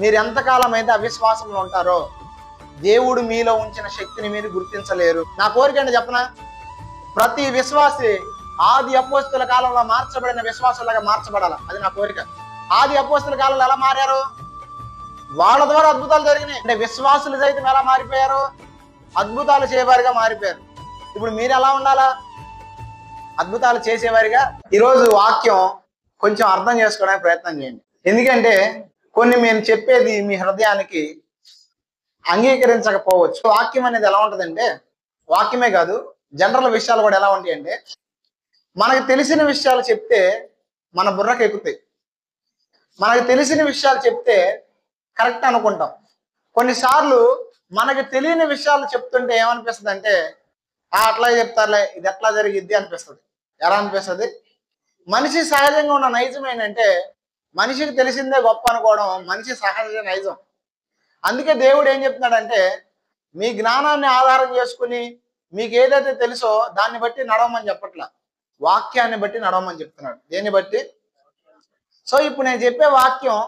మీరు ఎంతకాలం అయితే అవిశ్వాసంలో ఉంటారో దేవుడు మీలో ఉంచిన శక్తిని మీరు గుర్తించలేరు. నా కోరిక అంటే చెప్పనా, ప్రతి విశ్వాసి ఆది అపోస్తుల కాలంలో మార్చబడిన విశ్వాసులాగా మార్చబడాలి. అది నా కోరిక. ఆది అపోస్తుల కాలంలో ఎలా మారారు? వాళ్ళ ద్వారా అద్భుతాలు జరిగినాయి. అంటే విశ్వాసులు సైతం ఎలా మారిపోయారు? అద్భుతాలు చేయవారిగా మారిపోయారు. ఇప్పుడు మీరు ఎలా ఉండాలా? అద్భుతాలు చేసేవారిగా. ఈరోజు వాక్యం కొంచెం అర్థం చేసుకోవడానికి ప్రయత్నం చేయండి. ఎందుకంటే కొన్ని మేము చెప్పేది మీ హృదయానికి అంగీకరించకపోవచ్చు. వాక్యం అనేది ఎలా ఉంటుందంటే, వాక్యమే కాదు జనరల్ విషయాలు కూడా ఎలా ఉంటాయి అంటే, మనకు తెలిసిన విషయాలు చెప్తే మన బుర్రకు ఎక్కుతాయి. మనకు తెలిసిన విషయాలు చెప్తే కరెక్ట్ అనుకుంటాం. కొన్నిసార్లు మనకు తెలియని విషయాలు చెప్తుంటే ఏమనిపిస్తుంది అంటే, అట్లా చెప్తారులే, ఇది ఎట్లా జరిగిద్ది అనిపిస్తుంది. ఎలా అనిపిస్తుంది? మనిషి సహజంగా ఉన్న నైజం ఏంటంటే, మనిషికి తెలిసిందే గొప్ప అనుకోవడం మనిషి సహజ నైజం. అందుకే దేవుడు ఏం చెప్తున్నాడంటే, మీ జ్ఞానాన్ని ఆధారం చేసుకుని మీకు ఏదైతే తెలుసో దాన్ని బట్టి నడవమని చెప్పట్లా, వాక్యాన్ని బట్టి నడవమని చెప్తున్నాడు. దేన్ని బట్టి? సో ఇప్పుడు నేను చెప్పే వాక్యం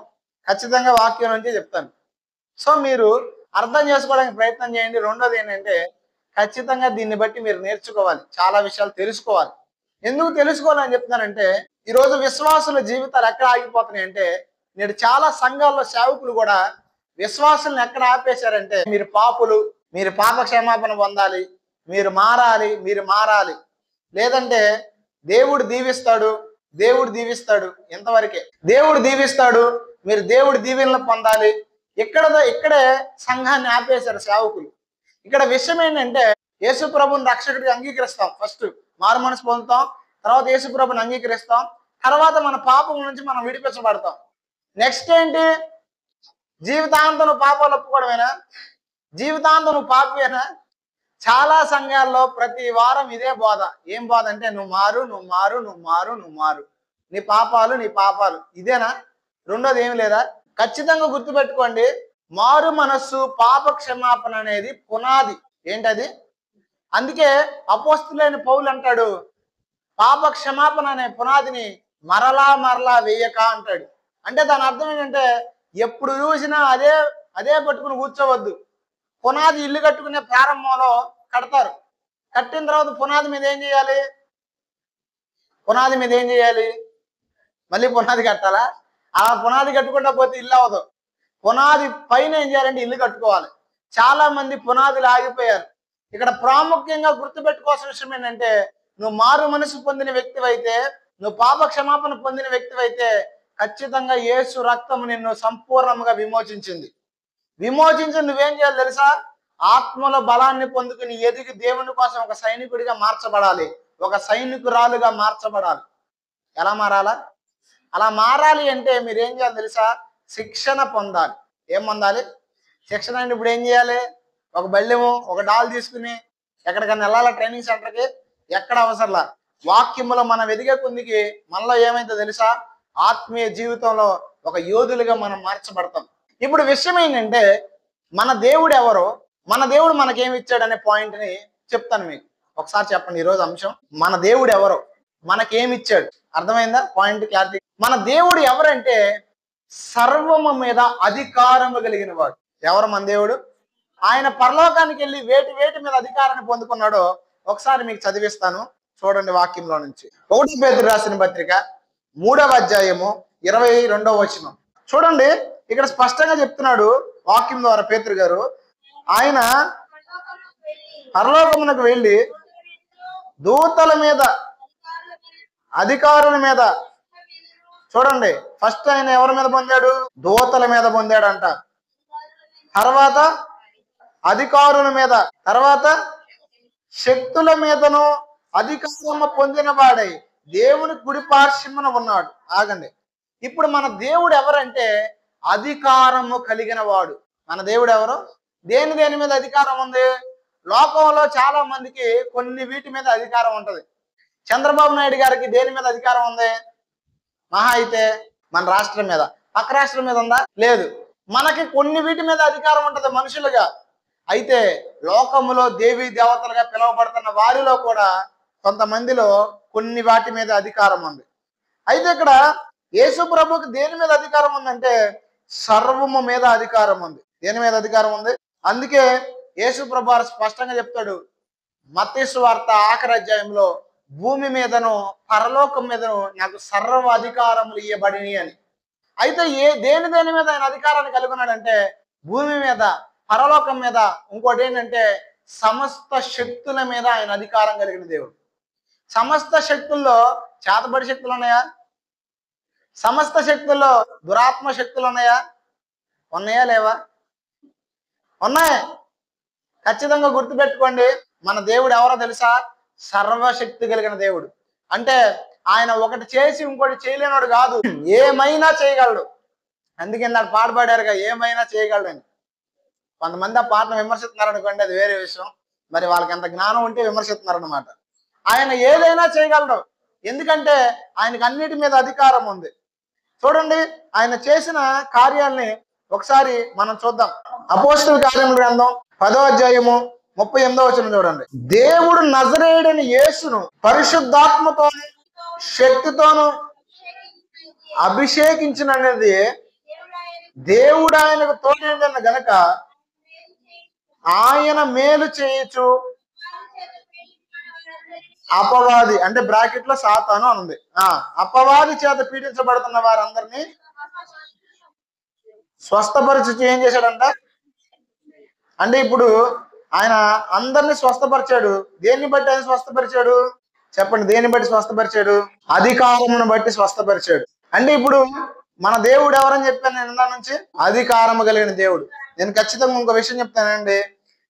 ఖచ్చితంగా వాక్యం నుంచి చెప్తాను. సో మీరు అర్థం చేసుకోవడానికి ప్రయత్నం చేయండి. రెండోది ఏంటంటే, ఖచ్చితంగా దీన్ని బట్టి మీరు నేర్చుకోవాలి, చాలా విషయాలు తెలుసుకోవాలి. ఎందుకు తెలుసుకోవాలని చెప్తున్నానంటే, ఈరోజు విశ్వాసుల జీవితాలు ఎక్కడ ఆగిపోతున్నాయి అంటే, నేడు చాలా సంఘాల్లో సేవకులు కూడా విశ్వాసులను ఎక్కడ ఆపేశారంటే, మీరు పాపులు, మీరు పాప క్షమాపణ పొందాలి, మీరు మారాలి, మీరు మారాలి, లేదంటే దేవుడు దీవిస్తాడు, దేవుడు దీవిస్తాడు, ఇంతవరకే. దేవుడు దీవిస్తాడు, మీరు దేవుడి దీవెనలు పొందాలి. ఇక్కడే సంఘాన్ని ఆపేశారు సేవకులు. ఇక్కడ విషయం ఏంటంటే, యేసు ప్రభుని రక్షకుడిగా అంగీకరిస్తాం, ఫస్ట్ మారు మనసు పొందుతాం, తర్వాత యేసు ప్రభుని అంగీకరిస్తాం, తర్వాత మన పాపం నుంచి మనం విడిపించబడతాం. నెక్స్ట్ ఏంటి? జీవితాంతం నువ్వు పాపాలు ఒప్పుకోవడమేనా? జీవితాంతం నువ్వు పాపమేనా? చాలా సంఘాల్లో ప్రతి వారం ఇదే బోధ. ఏం బోధ అంటే, నువ్వు మారు, నువ్వు మారు, నువ్వు మారు, నువ్వు మారు, నీ పాపాలు, నీ పాపాలు. ఇదేనా? రెండోది ఏమి లేదా? ఖచ్చితంగా గుర్తుపెట్టుకోండి, మారు మనస్సు, పాప క్షమాపణ అనేది పునాది. ఏంటది? అందుకే అపోస్తులైన పౌలు అంటాడు, పాప క్షమాపణ అనే పునాదిని మరలా మరలా వేయక అంటాడు. అంటే దాని అర్థం ఏంటంటే, ఎప్పుడు చూసినా అదే పట్టుకుని కూర్చోవద్దు. పునాది ఇల్లు కట్టుకునే ప్రారంభంలో కడతారు. కట్టిన తర్వాత పునాది మీద ఏం చేయాలి? పునాది మీద ఏం చేయాలి? మళ్ళీ పునాది కట్టాలా? అలా పునాది కట్టుకుంటా పోతే ఇల్లు అవ్వదు. పునాది పైన ఏం చేయాలంటే ఇల్లు కట్టుకోవాలి. చాలా మంది పునాదులు ఆగిపోయారు. ఇక్కడ ప్రాముఖ్యంగా గుర్తుపెట్టుకోవాల్సిన విషయం ఏంటంటే, నువ్వు మారు మనసు పొందిన వ్యక్తివైతే, నువ్వు పాప క్షమాపణ పొందిన వ్యక్తివైతే, ఖచ్చితంగా యేసు రక్తము నిన్ను సంపూర్ణంగా విమోచించింది. విమోచించి నువ్వేం చేయాలి తెలుసా? ఆత్మల బలాన్ని పొందుకుని ఎదిగి దేవుని కోసం ఒక సైనికుడిగా మార్చబడాలి, ఒక సైనికురాలుగా మార్చబడాలి. ఎలా మారాలా? అలా మారాలి అంటే మీరు ఏం చేయాలి తెలుసా? శిక్షణ పొందాలి. ఏం పొందాలి? శిక్షణ అంటే ఇప్పుడు ఏం చేయాలి? ఒక బళ్ళెము, ఒక డాల్ తీసుకుని ఎక్కడికైనా వెళ్ళాలా? ట్రైనింగ్ సెంటర్కి? ఎక్కడ అవసరంలా. వాక్యములో మనం ఎదిగే కొద్దికి మనలో ఏమైందో తెలుసా? ఆత్మీయ జీవితంలో ఒక యోధులుగా మనం మార్చబడతాం. ఇప్పుడు విషయం ఏంటంటే, మన దేవుడు ఎవరో, మన దేవుడు మనకేమి ఇచ్చాడనే పాయింట్ని చెప్తాను మీకు. ఒకసారి చెప్పండి ఈరోజు అంశం, మన దేవుడు ఎవరో, మనకేమి ఇచ్చాడు. అర్థమైందా? Point clarity. మన దేవుడు ఎవరంటే, సర్వము మీద అధికారము కలిగిన వాడు. ఎవరు మన దేవుడు? ఆయన పరలోకానికి వెళ్ళి వేటి మీద అధికారాన్ని పొందుకున్నాడో ఒకసారి మీకు చదివిస్తాను, చూడండి వాక్యంలో నుంచి. 1 పేతురు రాసిన పత్రిక 3వ అధ్యాయము 22వ వచనం చూడండి. ఇక్కడ స్పష్టంగా చెప్తున్నాడు వాక్యం ద్వారా పేతురు గారు. ఆయన పరలోకమునకు వెళ్ళి దూతల మీద, అధికారుల మీద, చూడండి ఫస్ట్ ఆయన ఎవరి మీద పొందాడు? దూతల మీద పొందాడంట, తర్వాత అధికారుల మీద, తర్వాత శక్తుల మీదను అధికారము పొందిన వాడై దేవుని కుడి పార్శ్వమున ఉన్నాడు. ఆగండి, ఇప్పుడు మన దేవుడు ఎవరంటే అధికారము కలిగిన వాడు. మన దేవుడు ఎవరు? దేని మీద అధికారం ఉంది? లోకంలో చాలా మందికి కొన్ని వీటి మీద అధికారం ఉంటది. చంద్రబాబు నాయుడు గారికి దేని మీద అధికారం ఉంది? మహా అయితే మన రాష్ట్రం మీద. పక్క రాష్ట్రం మీద ఉందా? లేదు. మనకి కొన్ని వీటి మీద అధికారం ఉంటది మనుషులుగా. అయితే లోకములో దేవీ దేవతలుగా పిలువబడుతున్న వారిలో కూడా కొంతమందిలో కొన్ని వాటి మీద అధికారం ఉంది. అయితే ఇక్కడ యేసు ప్రభుకి దేని మీద అధికారం ఉందంటే సర్వము మీద అధికారం ఉంది. దేని మీద అధికారం ఉంది? అందుకే యేసు ప్రభువారు స్పష్టంగా చెప్తాడు మత్తయి సువార్త ఆఖరి అధ్యాయంలో, భూమి మీదను పరలోకం మీదను నాకు సర్వ అధికారములు ఇవ్వబడిని అని. అయితే దేని మీద ఆయన అధికారాన్ని కలిగి ఉన్నాడంటే, భూమి మీద, పరలోకం మీద, ఇంకోటి ఏంటంటే సమస్త శక్తుల మీద ఆయన అధికారం కలిగిన దేవుడు. సమస్త శక్తుల్లో చేతబడి శక్తులు ఉన్నాయా? సమస్త శక్తుల్లో దురాత్మ శక్తులు ఉన్నాయా? ఉన్నాయా లేవా? ఉన్నాయి. ఖచ్చితంగా గుర్తుపెట్టుకోండి, మన దేవుడు ఎవరో తెలుసా? సర్వశక్తి కలిగిన దేవుడు. అంటే ఆయన ఒకటి చేసి ఇంకోటి చేయలేనోడు కాదు, ఏమైనా చేయగలడు. అందుకే నాకు పాట పాడారుగా, ఏమైనా చేయగలడని. కొంతమంది ఆ పాటను విమర్శిస్తున్నారు అనుకోండి, అది వేరే విషయం. మరి వాళ్ళకి ఎంత జ్ఞానం ఉంటే విమర్శిస్తున్నారు అనమాట. ఆయన ఏదైనా చేయగలడు, ఎందుకంటే ఆయనకు అన్నిటి మీద అధికారం ఉంది. చూడండి, ఆయన చేసిన కార్యాలని ఒకసారి మనం చూద్దాం. అపోస్తల కార్యముల గ్రంథం 10వ అధ్యాయము 38వ వచనం చూడండి. దేవుడు నజరేయుడైన యేసును పరిశుద్ధాత్మతోను శక్తితోను అభిషేకించినది దేవుడు ఆయనకు తోడైన గనక ఆయన మేలు చేయొచ్చు అపవాది, అంటే బ్రాకెట్ లో సాతాను అని ఉంది, అపవాది చేత పీడించబడుతున్న వారందరినీ స్వస్థపరిచి ఏం చేశాడంట? అంటే ఇప్పుడు ఆయన అందరినీ స్వస్థపరిచాడు. దేన్ని బట్టి ఆయన స్వస్థపరిచాడు? చెప్పండి, దేన్ని బట్టి స్వస్థపరిచాడు? అధికారమును బట్టి స్వస్థపరిచాడు. అంటే ఇప్పుడు మన దేవుడు ఎవరని చెప్పాను నేను ఇందా నుంచి? అధికారము కలిగిన దేవుడు. నేను ఖచ్చితంగా ఇంకో విషయం చెప్తానండి,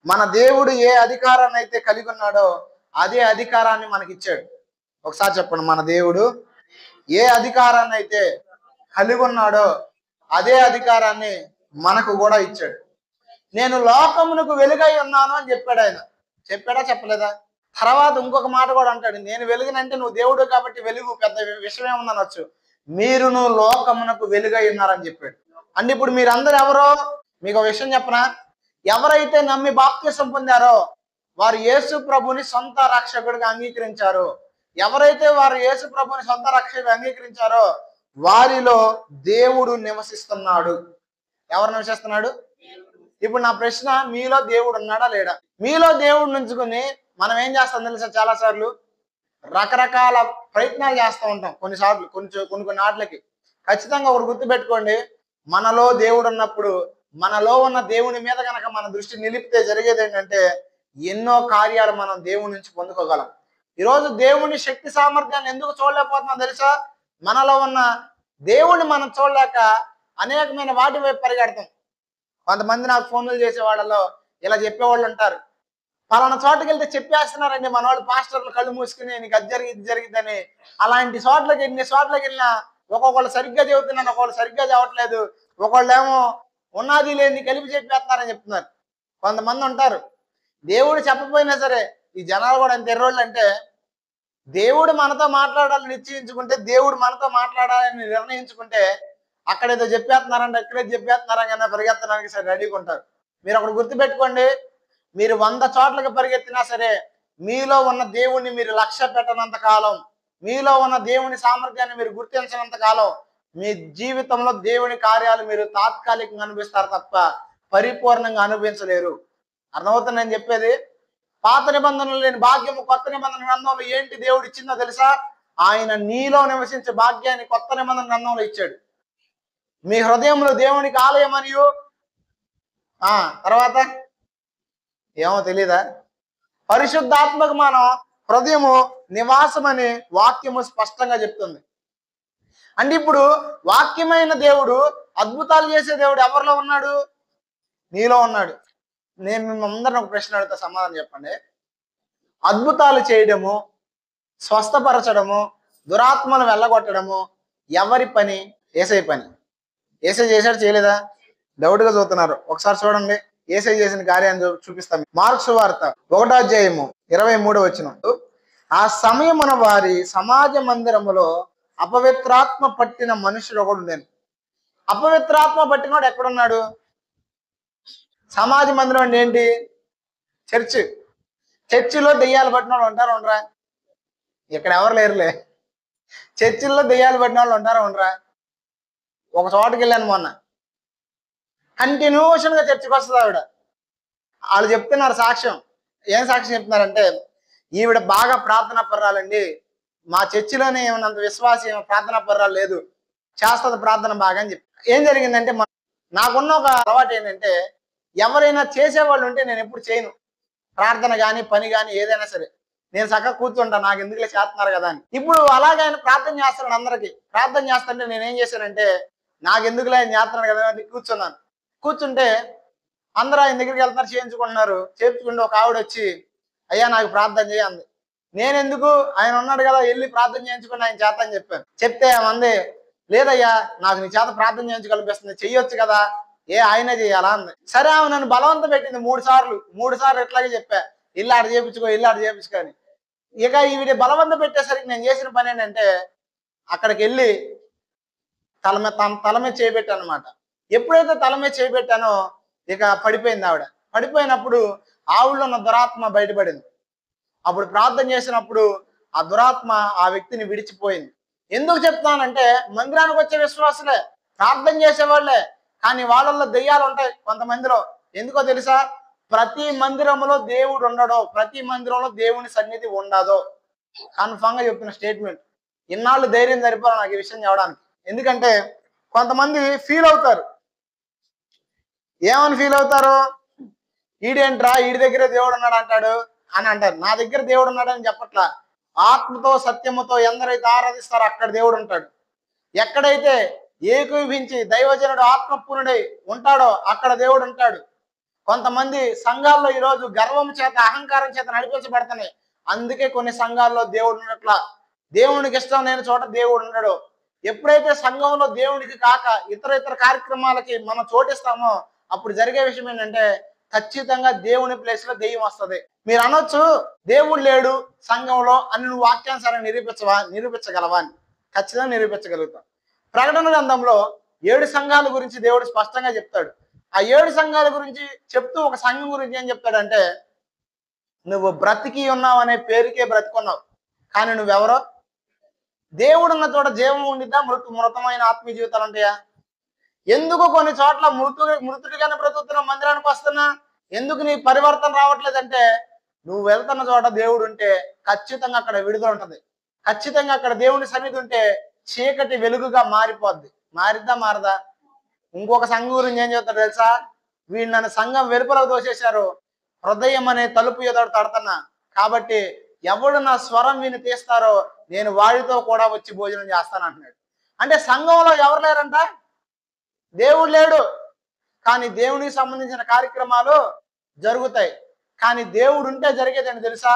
మన దేవుడు ఏ అధికారాన్ని అయితే కలిగి ఉన్నాడో అదే అధికారాన్ని మనకి ఇచ్చాడు. ఒకసారి చెప్పండి, మన దేవుడు ఏ అధికారాన్ని అయితే కలిగి ఉన్నాడో అదే అధికారాన్ని మనకు కూడా ఇచ్చాడు. నేను లోకమునకు వెలుగై ఉన్నాను అని చెప్పాడు ఆయన. చెప్పాడా చెప్పలేదా? తర్వాత ఇంకొక మాట కూడా అంటాడు, నేను వెలుగునంటే నువ్వు దేవుడు కాబట్టి వెలుగు, పెద్ద విషయం ఏముందనొచ్చు, మీరును లోకమునకు వెలుగై ఉన్నారని చెప్పాడు. అంటే ఇప్పుడు మీరందరూ ఎవరో మీకు ఒక విషయం చెప్పనా? ఎవరైతే నమ్మి బాప్తిసం పొందారో వారు యేసు ప్రభుని సొంత రక్షకుడిగా అంగీకరించారు. ఎవరైతే వారు యేసు ప్రభుని సొంత రక్షకుడిగా అంగీకరించారో వారిలో దేవుడు నివసిస్తున్నాడు. ఎవరు నివసిస్తున్నాడు? ఇప్పుడు నా ప్రశ్న, మీలో దేవుడు ఉన్నాడా లేడా? మీలో దేవుడు నుంచుకుని మనం ఏం చేస్తాం తెలుసా? చాలా సార్లు రకరకాల ప్రయత్నాలు చేస్తూ ఉంటాం. కొన్నిసార్లు కొన్ని నాట్లకి ఖచ్చితంగా ఒకటి గుర్తుపెట్టుకోండి, మనలో దేవుడు ఉన్నప్పుడు మనలో ఉన్న దేవుని మీద కనుక మన దృష్టి నిలిపితే జరిగేది ఏంటంటే ఎన్నో కార్యాలు మనం దేవుడి నుంచి పొందుకోగలం. ఈరోజు దేవుని శక్తి సామర్థ్యాన్ని ఎందుకు చూడలేకపోతున్నాం తెలుసా? మనలో ఉన్న దేవుణ్ణి మనం చూడలేక అనేకమైన వాటి వైపు పరిగెడతాం. కొంతమంది నాకు ఫోన్లు చేసే వాళ్ళలో ఇలా చెప్పేవాళ్ళు ఉంటారు, పలానా చోటుకి వెళ్తే చెప్పేస్తున్నారండి మన వాళ్ళు, పాస్టర్లు కళ్ళు మూసుకుని నీకు అది జరిగి ఇది జరిగిద్దని. అలాంటి చోట్లకి ఎన్ని చోట్లకి వెళ్ళినా ఒక్కొక్కళ్ళు సరిగ్గా చెబుతున్నాను, ఒక్కొక్కళ్ళు సరిగ్గా చెప్పట్లేదు, ఒకళ్ళేమో ఉన్నది లేని కలిపి చెప్పేస్తున్నారని చెప్తున్నారు. కొంతమంది ఉంటారు, దేవుడు చెప్పపోయినా సరే, ఈ జనాలు కూడా ఎంత ఎర్రోళ్ళు అంటే, దేవుడు మనతో మాట్లాడాలని నిశ్చయించుకుంటే, దేవుడు మనతో మాట్లాడాలని నిర్ణయించుకుంటే అక్కడేదో చెప్పేస్తున్నారంటే ఎక్కడేదో చెప్పేస్తున్నారని కన్నా పరిగెత్తడానికి సరే రెడీగా ఉంటారు. మీరు అక్కడ గుర్తుపెట్టుకోండి, మీరు 100 చోట్లకి పరిగెత్తినా సరే మీలో ఉన్న దేవుణ్ణి మీరు లక్ష్య పెట్టనంత కాలం, మీలో ఉన్న దేవుని సామర్థ్యాన్ని మీరు గుర్తించినంత కాలం మీ జీవితంలో దేవుని కార్యాలు మీరు తాత్కాలికంగా అనుభవిస్తారు తప్ప పరిపూర్ణంగా అనుభవించలేరు. అర్థమవుతుంది నేను చెప్పేది? పాత నిబంధనలు లేని భాగ్యము కొత్త నిబంధన గ్రంథంలో ఏంటి దేవుడు ఇచ్చిందో తెలుసా? ఆయన నీలో నివసించే భాగ్యాన్ని కొత్త నిబంధన గ్రంథంలో ఇచ్చాడు. మీ హృదయంలో దేవునికి ఆలయం మరియు తర్వాత ఏమో తెలీదా? పరిశుద్ధాత్మకు మనం హృదయము నివాసం అని వాక్యము స్పష్టంగా చెప్తుంది. అంటే ఇప్పుడు వాక్యమైన దేవుడు, అద్భుతాలు చేసే దేవుడు ఎవరిలో ఉన్నాడు? నీలో ఉన్నాడు. నేను మిమ్మల్ని ఒక ప్రశ్న అడుగుతా, సమాధానం చెప్పండి. అద్భుతాలు చేయడము, స్వస్థపరచడము, దురాత్మను వెళ్ళగొట్టడము ఎవరి పని? యేసయ్య పని. యేసయ్య చేశాడు, చేయలేదా? డౌట్గా చూస్తున్నారు. ఒకసారి చూడండి యేసయ్య చేసిన కార్యాన్ని చూపిస్తాం. మార్కు సువార్త 1వ అధ్యాయము 23వ వచనం. ఆ సమయమున వారి సమాజ మందిరములో అపవిత్రాత్మ పట్టిన మనుషుడు ఒకడు ఉండేను. అపవిత్రాత్మ పట్టినవాడు ఎక్కడున్నాడు? సమాజ మందిరం అంటే ఏంటి? చర్చ్. చర్చిలో దెయ్యాలు పట్టిన వాళ్ళు ఉంటారా ఉండరా? ఇక్కడ ఎవరు లేరులే. చర్చిల్లో దెయ్యాలు పట్టిన వాళ్ళు ఉంటారా ఉండరా? ఒక చోటుకి వెళ్ళాను మొన్న, కంటిన్యూషన్ గా చర్చకు వస్తుంది ఆవిడ. వాళ్ళు చెప్తున్నారు సాక్ష్యం. ఏం సాక్ష్యం చెప్తున్నారంటే, ఈవిడ బాగా ప్రార్థనా పర్రాలండి, మా చర్చిలోనే ఏమన్నంత విశ్వాసం ప్రార్థనా పర్రాలు లేదు, చేస్తుంది ప్రార్థన బాగా అని చెప్పి. ఏం జరిగిందంటే, నాకున్న ఒక అలవాటు ఏంటంటే, ఎవరైనా చేసేవాళ్ళు ఉంటే నేను ఎప్పుడు చేయను. ప్రార్థన కానీ పని కానీ ఏదైనా సరే నేను చక్కగా కూర్చుంటాను, నాకు ఎందుకులే చేస్తున్నారు కదా అని. ఇప్పుడు అలాగే ఆయన ప్రార్థన చేస్తున్నాడు, అందరికి ప్రార్థన చేస్తుంటే నేనేం చేశానంటే, నాకు ఎందుకులే ఆయన చేస్తున్నాడు కదా అని కూర్చున్నాను. కూర్చుంటే అందరూ ఆయన దగ్గరికి వెళ్తున్నారు, చేయించుకుంటున్నారు. చేయించుకుంటే ఒక ఆవిడ వచ్చి, అయ్యా నాకు ప్రార్థన చేయండి. నేను ఎందుకు, ఆయన ఉన్నాడు కదా, వెళ్ళి ప్రార్థన చేయించుకుని ఆయన చేత అని చెప్పాను. చెప్తే మంది, లేదయ్యా నాకు నీ చేత ప్రార్థన చేయించుకనిపిస్తుంది, చెయ్యొచ్చు కదా, ఆయనే చేయాలా అంది. సరే, ఆమె నన్ను బలవంతం పెట్టింది 3 సార్లు ఇట్లాగే చెప్పా, ఇల్లు ఆడ చేయించుకో అని. ఇక ఈవిడ బలవంతం పెట్టేసరికి నేను చేసిన పని ఏంటంటే, అక్కడికి వెళ్ళి తల మీద చేయబెట్టాను అనమాట. ఎప్పుడైతే తల మీద చేయబెట్టానో ఇక పడిపోయింది ఆవిడ. పడిపోయినప్పుడు ఆవిడలో ఉన్న దురాత్మ బయటపడింది. అప్పుడు ప్రార్థన చేసినప్పుడు ఆ దురాత్మ ఆ వ్యక్తిని విడిచిపోయింది. ఎందుకు చెప్తానంటే, మందిరానికి వచ్చే విశ్వాసులే, ప్రార్థన చేసేవాళ్లే, కానీ వాళ్ళల్లో దెయ్యాలు ఉంటాయి కొంతమందిలో. ఎందుకో తెలుసా? ప్రతి మందిరంలో దేవుడు ఉండడో, ప్రతి మందిరంలో దేవుని సన్నిధి ఉండదో కన్ఫామ్ గా చెప్తున్న స్టేట్మెంట్. ఇన్నాళ్ళు ధైర్యం సరిపోరు నాకు ఈ విషయం చెప్పడానికి. ఎందుకంటే కొంతమంది ఫీల్ అవుతారు. ఏమని ఫీల్ అవుతారు? ఈడేంట్రా, ఈడి దగ్గరే దేవుడు ఉన్నాడు అంటాడు అని అంటారు. నా దగ్గర దేవుడు ఉన్నాడు అని చెప్పట్లా. ఆత్మతో సత్యముతో ఎందరైతే ఆరాధిస్తారో అక్కడ దేవుడు ఉంటాడు. ఎక్కడైతే ఏకీభించి దైవజనుడు ఆత్మపూర్ణుడై ఉంటాడో అక్కడ దేవుడు ఉంటాడు. కొంతమంది సంఘాల్లో ఈరోజు గర్వం చేత, అహంకారం చేత నడిపించబడుతున్నాయి. అందుకే కొన్ని సంఘాల్లో దేవుడు ఉన్నట్ల. దేవునికి ఇష్టం లేని చోట దేవుడు ఉండడు. ఎప్పుడైతే సంఘంలో దేవునికి కాక ఇతర కార్యక్రమాలకి మనం చోటిస్తామో అప్పుడు జరిగే విషయం ఏంటంటే, ఖచ్చితంగా దేవుని ప్లేస్ లో దెయ్యం వస్తుంది. మీరు అనొచ్చు, దేవుడు లేడు సంఘంలో అని నువ్వు వాక్యానుసారం నిరూపించగలవా అని. ఖచ్చితంగా నిరూపించగలుగుతాం. ప్రకటన గ్రంథంలో 7 సంఘాల గురించి దేవుడు స్పష్టంగా చెప్తాడు. ఆ 7 సంఘాల గురించి చెప్తూ ఒక సంఘం గురించి ఏం చెప్తాడంటే, నువ్వు బ్రతికి ఉన్నావు అనే పేరుకే బ్రతికున్నావు, కానీ నువ్వెవరో? దేవుడు ఉన్న చోట జీవం ఉండిద్దా? మృతమైన ఆత్మీయ జీవితాలు ఉంటాయా? ఎందుకు కొన్ని చోట్ల మృతుడిగానే బ్రతుకుతున్నా, మందిరానికి వస్తున్నా, ఎందుకు నీ పరివర్తన రావట్లేదంటే, నువ్వు వెళ్తున్న చోట దేవుడు ఉంటే ఖచ్చితంగా అక్కడ విడుదల ఉంటుంది. ఖచ్చితంగా అక్కడ దేవుని సన్నిధి ఉంటే చీకటి వెలుగుగా మారిపోద్ది. మారదా? ఇంకొక సంఘం గురించి ఏం చెప్తాడు తెలుసా? వీళ్ళు నన్ను సంఘం వెలుపలకు దోసేశారు, హృదయం అనే తలుపు ఎదురు తడుతున్నా, కాబట్టి ఎవడు నా స్వరం విని తీస్తారో నేను వాడితో కూడా వచ్చి భోజనం చేస్తాను అంటున్నాడు. అంటే సంఘంలో ఎవరు లేరంట? దేవుడు లేడు, కానీ దేవునికి సంబంధించిన కార్యక్రమాలు జరుగుతాయి. కానీ దేవుడు ఉంటే జరిగేదని తెలుసా?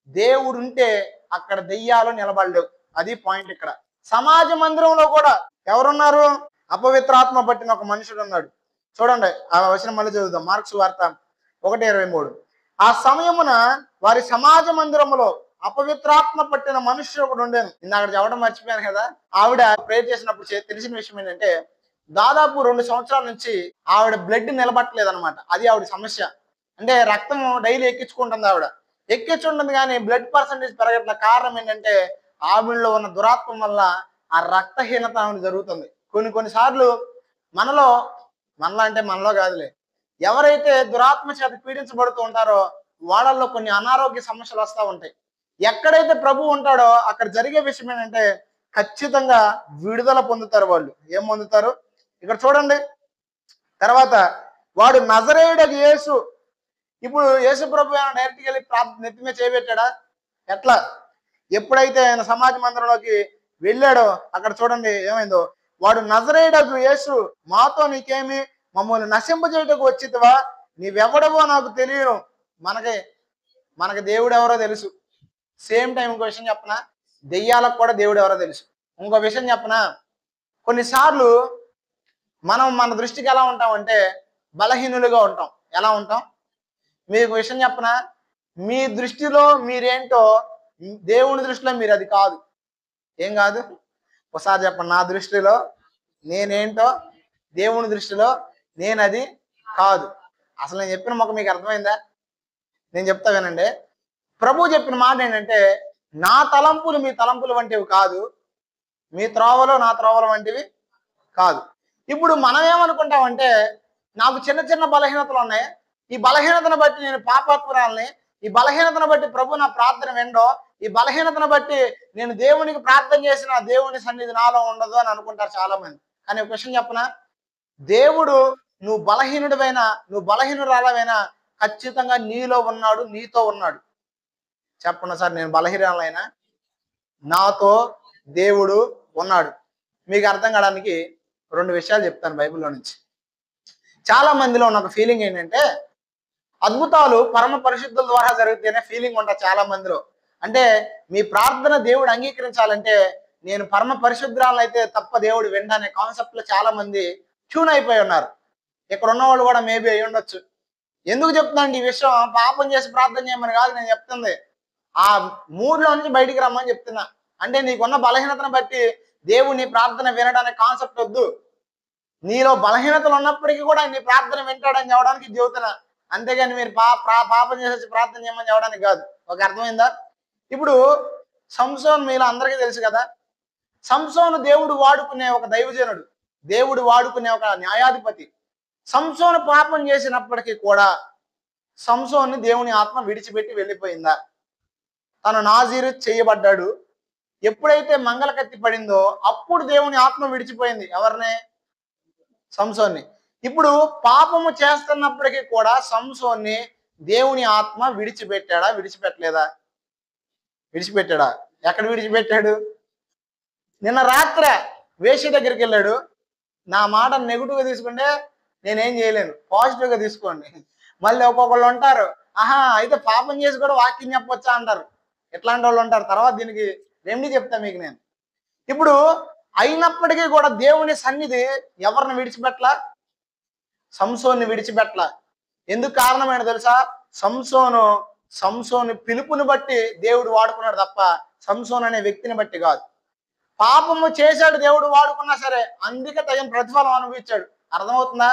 దేవుడు ఉంటే అక్కడ దెయ్యాలు నిలబడలేవు. అది పాయింట్ ఇక్కడ. సమాజ మందిరంలో కూడా ఎవరున్నారు? అపవిత్రాత్మ పట్టిన ఒక మనుషుడు ఉన్నాడు. చూడండి, ఆ వచనం మళ్ళీ చదువుదాం. మార్క్స్ వార్త 1:23. ఆ సమయమున వారి సమాజ మందిరములో అపవిత్రాత్మ పట్టిన మనుష్యుడు ఒకడు ఉండేను. ఇందాక చెప్పడం మర్చిపోయాను కదా. ఆవిడ ప్రేర్ చేసినప్పుడు తెలిసిన విషయం ఏంటంటే, దాదాపు 2 సంవత్సరాల నుంచి ఆవిడ బ్లడ్ నిలబట్టలేదు అనమాట. అది ఆవిడ సమస్య. అంటే రక్తం డైలీ ఎక్కించుకుంటుంది ఆవిడ. ఎక్కించుంటుంది కానీ బ్లడ్ పర్సంటేజ్ పెరగట్ల. కారణం ఏంటంటే, ఆవిడలో ఉన్న దురాత్మ వల్ల ఆ రక్తహీనత ఆవిడ జరుగుతుంది. కొన్నిసార్లు మనలో అంటే మనలో కాదులే, ఎవరైతే దురాత్మ చేత పీడించబడుతూ ఉంటారో వాళ్ళల్లో కొన్ని అనారోగ్య సమస్యలు వస్తూ ఉంటాయి. ఎక్కడైతే ప్రభు ఉంటాడో అక్కడ జరిగే విషయం ఏంటంటే, ఖచ్చితంగా విడుదల పొందుతారు వాళ్ళు. ఏం పొందుతారు? ఇక్కడ చూడండి. తర్వాత వాడు నజరేయుడగు యేసు. ఇప్పుడు యేసు ప్రభు ఏమైనా డైరెక్ట్గా వెళ్ళి నెత్తి మీద చేయబెట్టాడా? ఎట్లా? ఎప్పుడైతే ఆయన సమాజ మందిరంలోకి వెళ్ళాడో అక్కడ చూడండి ఏమైందో. వాడు నజరేయుడగు యేసు, మాతో నీకేమి, మమ్మల్ని నశింపజేయటకు వచ్చితివా? నీవెవడవో నాకు తెలియను. మనకి దేవుడు ఎవరో తెలుసు. సేమ్ టైం ఇంకో విషయం చెప్పనా? దెయ్యాలకు కూడా దేవుడు ఎవరో తెలుసు. ఇంకో విషయం చెప్పనా? కొన్నిసార్లు మనం మన దృష్టికి ఎలా ఉంటామంటే బలహీనులుగా ఉంటాం. ఎలా ఉంటాం? మీకు విషయం చెప్పనా? మీ దృష్టిలో మీరేంటో దేవుని దృష్టిలో మీరు అది కాదు. ఏం కాదు? ఒకసారి చెప్పండి. నా దృష్టిలో నేనేంటో దేవుని దృష్టిలో నేను అది కాదు. అసలు నేను చెప్పిన మొక్క మీకు అర్థమైందా? నేను చెప్తా వినండి. ప్రభు చెప్పిన మాట ఏంటంటే, నా తలంపులు మీ తలంపులు వంటివి కాదు, మీ త్రోవలో నా త్రోవల వంటివి కాదు. ఇప్పుడు మనం ఏమనుకుంటామంటే, నాకు చిన్న చిన్న బలహీనతలు ఉన్నాయి. ఈ బలహీనతను బట్టి నేను పాపాత్మురాల్ని. ఈ బలహీనతను బట్టి ప్రభు నా ప్రార్థన వినడో, ఈ బలహీనతను బట్టి నేను దేవునికి ప్రార్థన చేసిన దేవుని సన్నిధి నాలో ఉండదు అని అనుకుంటారు చాలా మంది. కానీ ఒక విషయం చెప్పనా, దేవుడు నువ్వు బలహీనుడివైనా, నువ్వు బలహీనురాలవైనా ఖచ్చితంగా నీలో ఉన్నాడు, నీతో ఉన్నాడు. చెప్పండి సార్, నేను బలహీనురాలైనా నాతో దేవుడు ఉన్నాడు. మీకు అర్థం కావడానికి 2 విషయాలు చెప్తాను బైబిల్లో నుంచి. చాలా మందిలో ఉన్న ఒక ఫీలింగ్ ఏంటంటే, అద్భుతాలు పరమ పరిశుద్ధుల ద్వారా జరుగుతాయనే ఫీలింగ్ ఉంటుంది చాలా మందిలో. అంటే మీ ప్రార్థన దేవుడు అంగీకరించాలంటే నేను పరమ పరిశుద్ధురాలు అయితే తప్ప దేవుడు వినడనే కాన్సెప్ట్ లో చాలా మంది ట్యూన్ అయిపోయి ఉన్నారు. ఇక్కడ ఉన్న వాళ్ళు కూడా మేబీ అయి ఉండొచ్చు. ఎందుకు చెప్తున్నాను ఈ విషయం? పాపం చేసి ప్రార్థన చేయమని కాదు నేను చెప్తుంది, ఆ మూడ్లో నుంచి బయటికి రమ్మని చెప్తున్నా. అంటే నీకున్న బలహీనతను బట్టి దేవుడు నీ ప్రార్థన వినడానికి కాన్సెప్ట్ వద్దు. నీలో బలహీనతలు ఉన్నప్పటికీ కూడా నీ ప్రార్థన వింటాడని చెప్పడానికి చెబుతున్నా. అంతేగాని మీరు పాపం చేసేసి ప్రార్థన చేయమని చెప్పడానికి కాదు. ఒక అర్థమైందా? ఇప్పుడు సంసోను మీలో అందరికీ తెలుసు కదా. సంసోను దేవుడు వాడుకునే ఒక దైవజనుడు, దేవుడు వాడుకునే ఒక న్యాయాధిపతి. సంసోను పాపం చేసినప్పటికీ కూడా సంసోన్ని దేవుని ఆత్మ విడిచిపెట్టి వెళ్ళిపోయిందా? తను నాజీరు చేయబడ్డాడు. ఎప్పుడైతే మంగళ కత్తి పడిందో అప్పుడు దేవుని ఆత్మ విడిచిపోయింది. ఎవరిని? సంసోన్ని. ఇప్పుడు పాపము చేస్తున్నప్పటికీ కూడా సంసోన్ని దేవుని ఆత్మ విడిచిపెట్టాడా? విడిచిపెట్టలేదా? విడిచిపెట్టాడా? ఎక్కడ విడిచిపెట్టాడు? నిన్న రాత్రే వేశ్య దగ్గరికి వెళ్ళాడు. నా మాట నెగిటివ్గా తీసుకుంటే నేనేం చేయలేను, పాజిటివ్గా తీసుకోండి. మళ్ళీ ఒక్కొక్కళ్ళు ఉంటారు, ఆహా అయితే పాపం చేసి కూడా వాక్యం చెప్పొచ్చా అంటారు. ఎట్లాంటి వాళ్ళు ఉంటారు. తర్వాత దీనికి రెమెడీ చెప్తా మీకు నేను. ఇప్పుడు అయినప్పటికీ కూడా దేవుని సన్నిధి ఎవరిని విడిచిపెట్టలా? సంసోన్ని విడిచిపెట్టలా. ఎందుకు కారణమైన తెలుసా? సంసోను పిలుపుని బట్టి దేవుడు వాడుకున్నాడు తప్ప సంసోన్ అనే వ్యక్తిని బట్టి కాదు. పాపము చేశాడు దేవుడు వాడుకున్నా సరే, అందుకే తగిన ప్రతిఫలం అనుభవించాడు. అర్థమవుతుందా?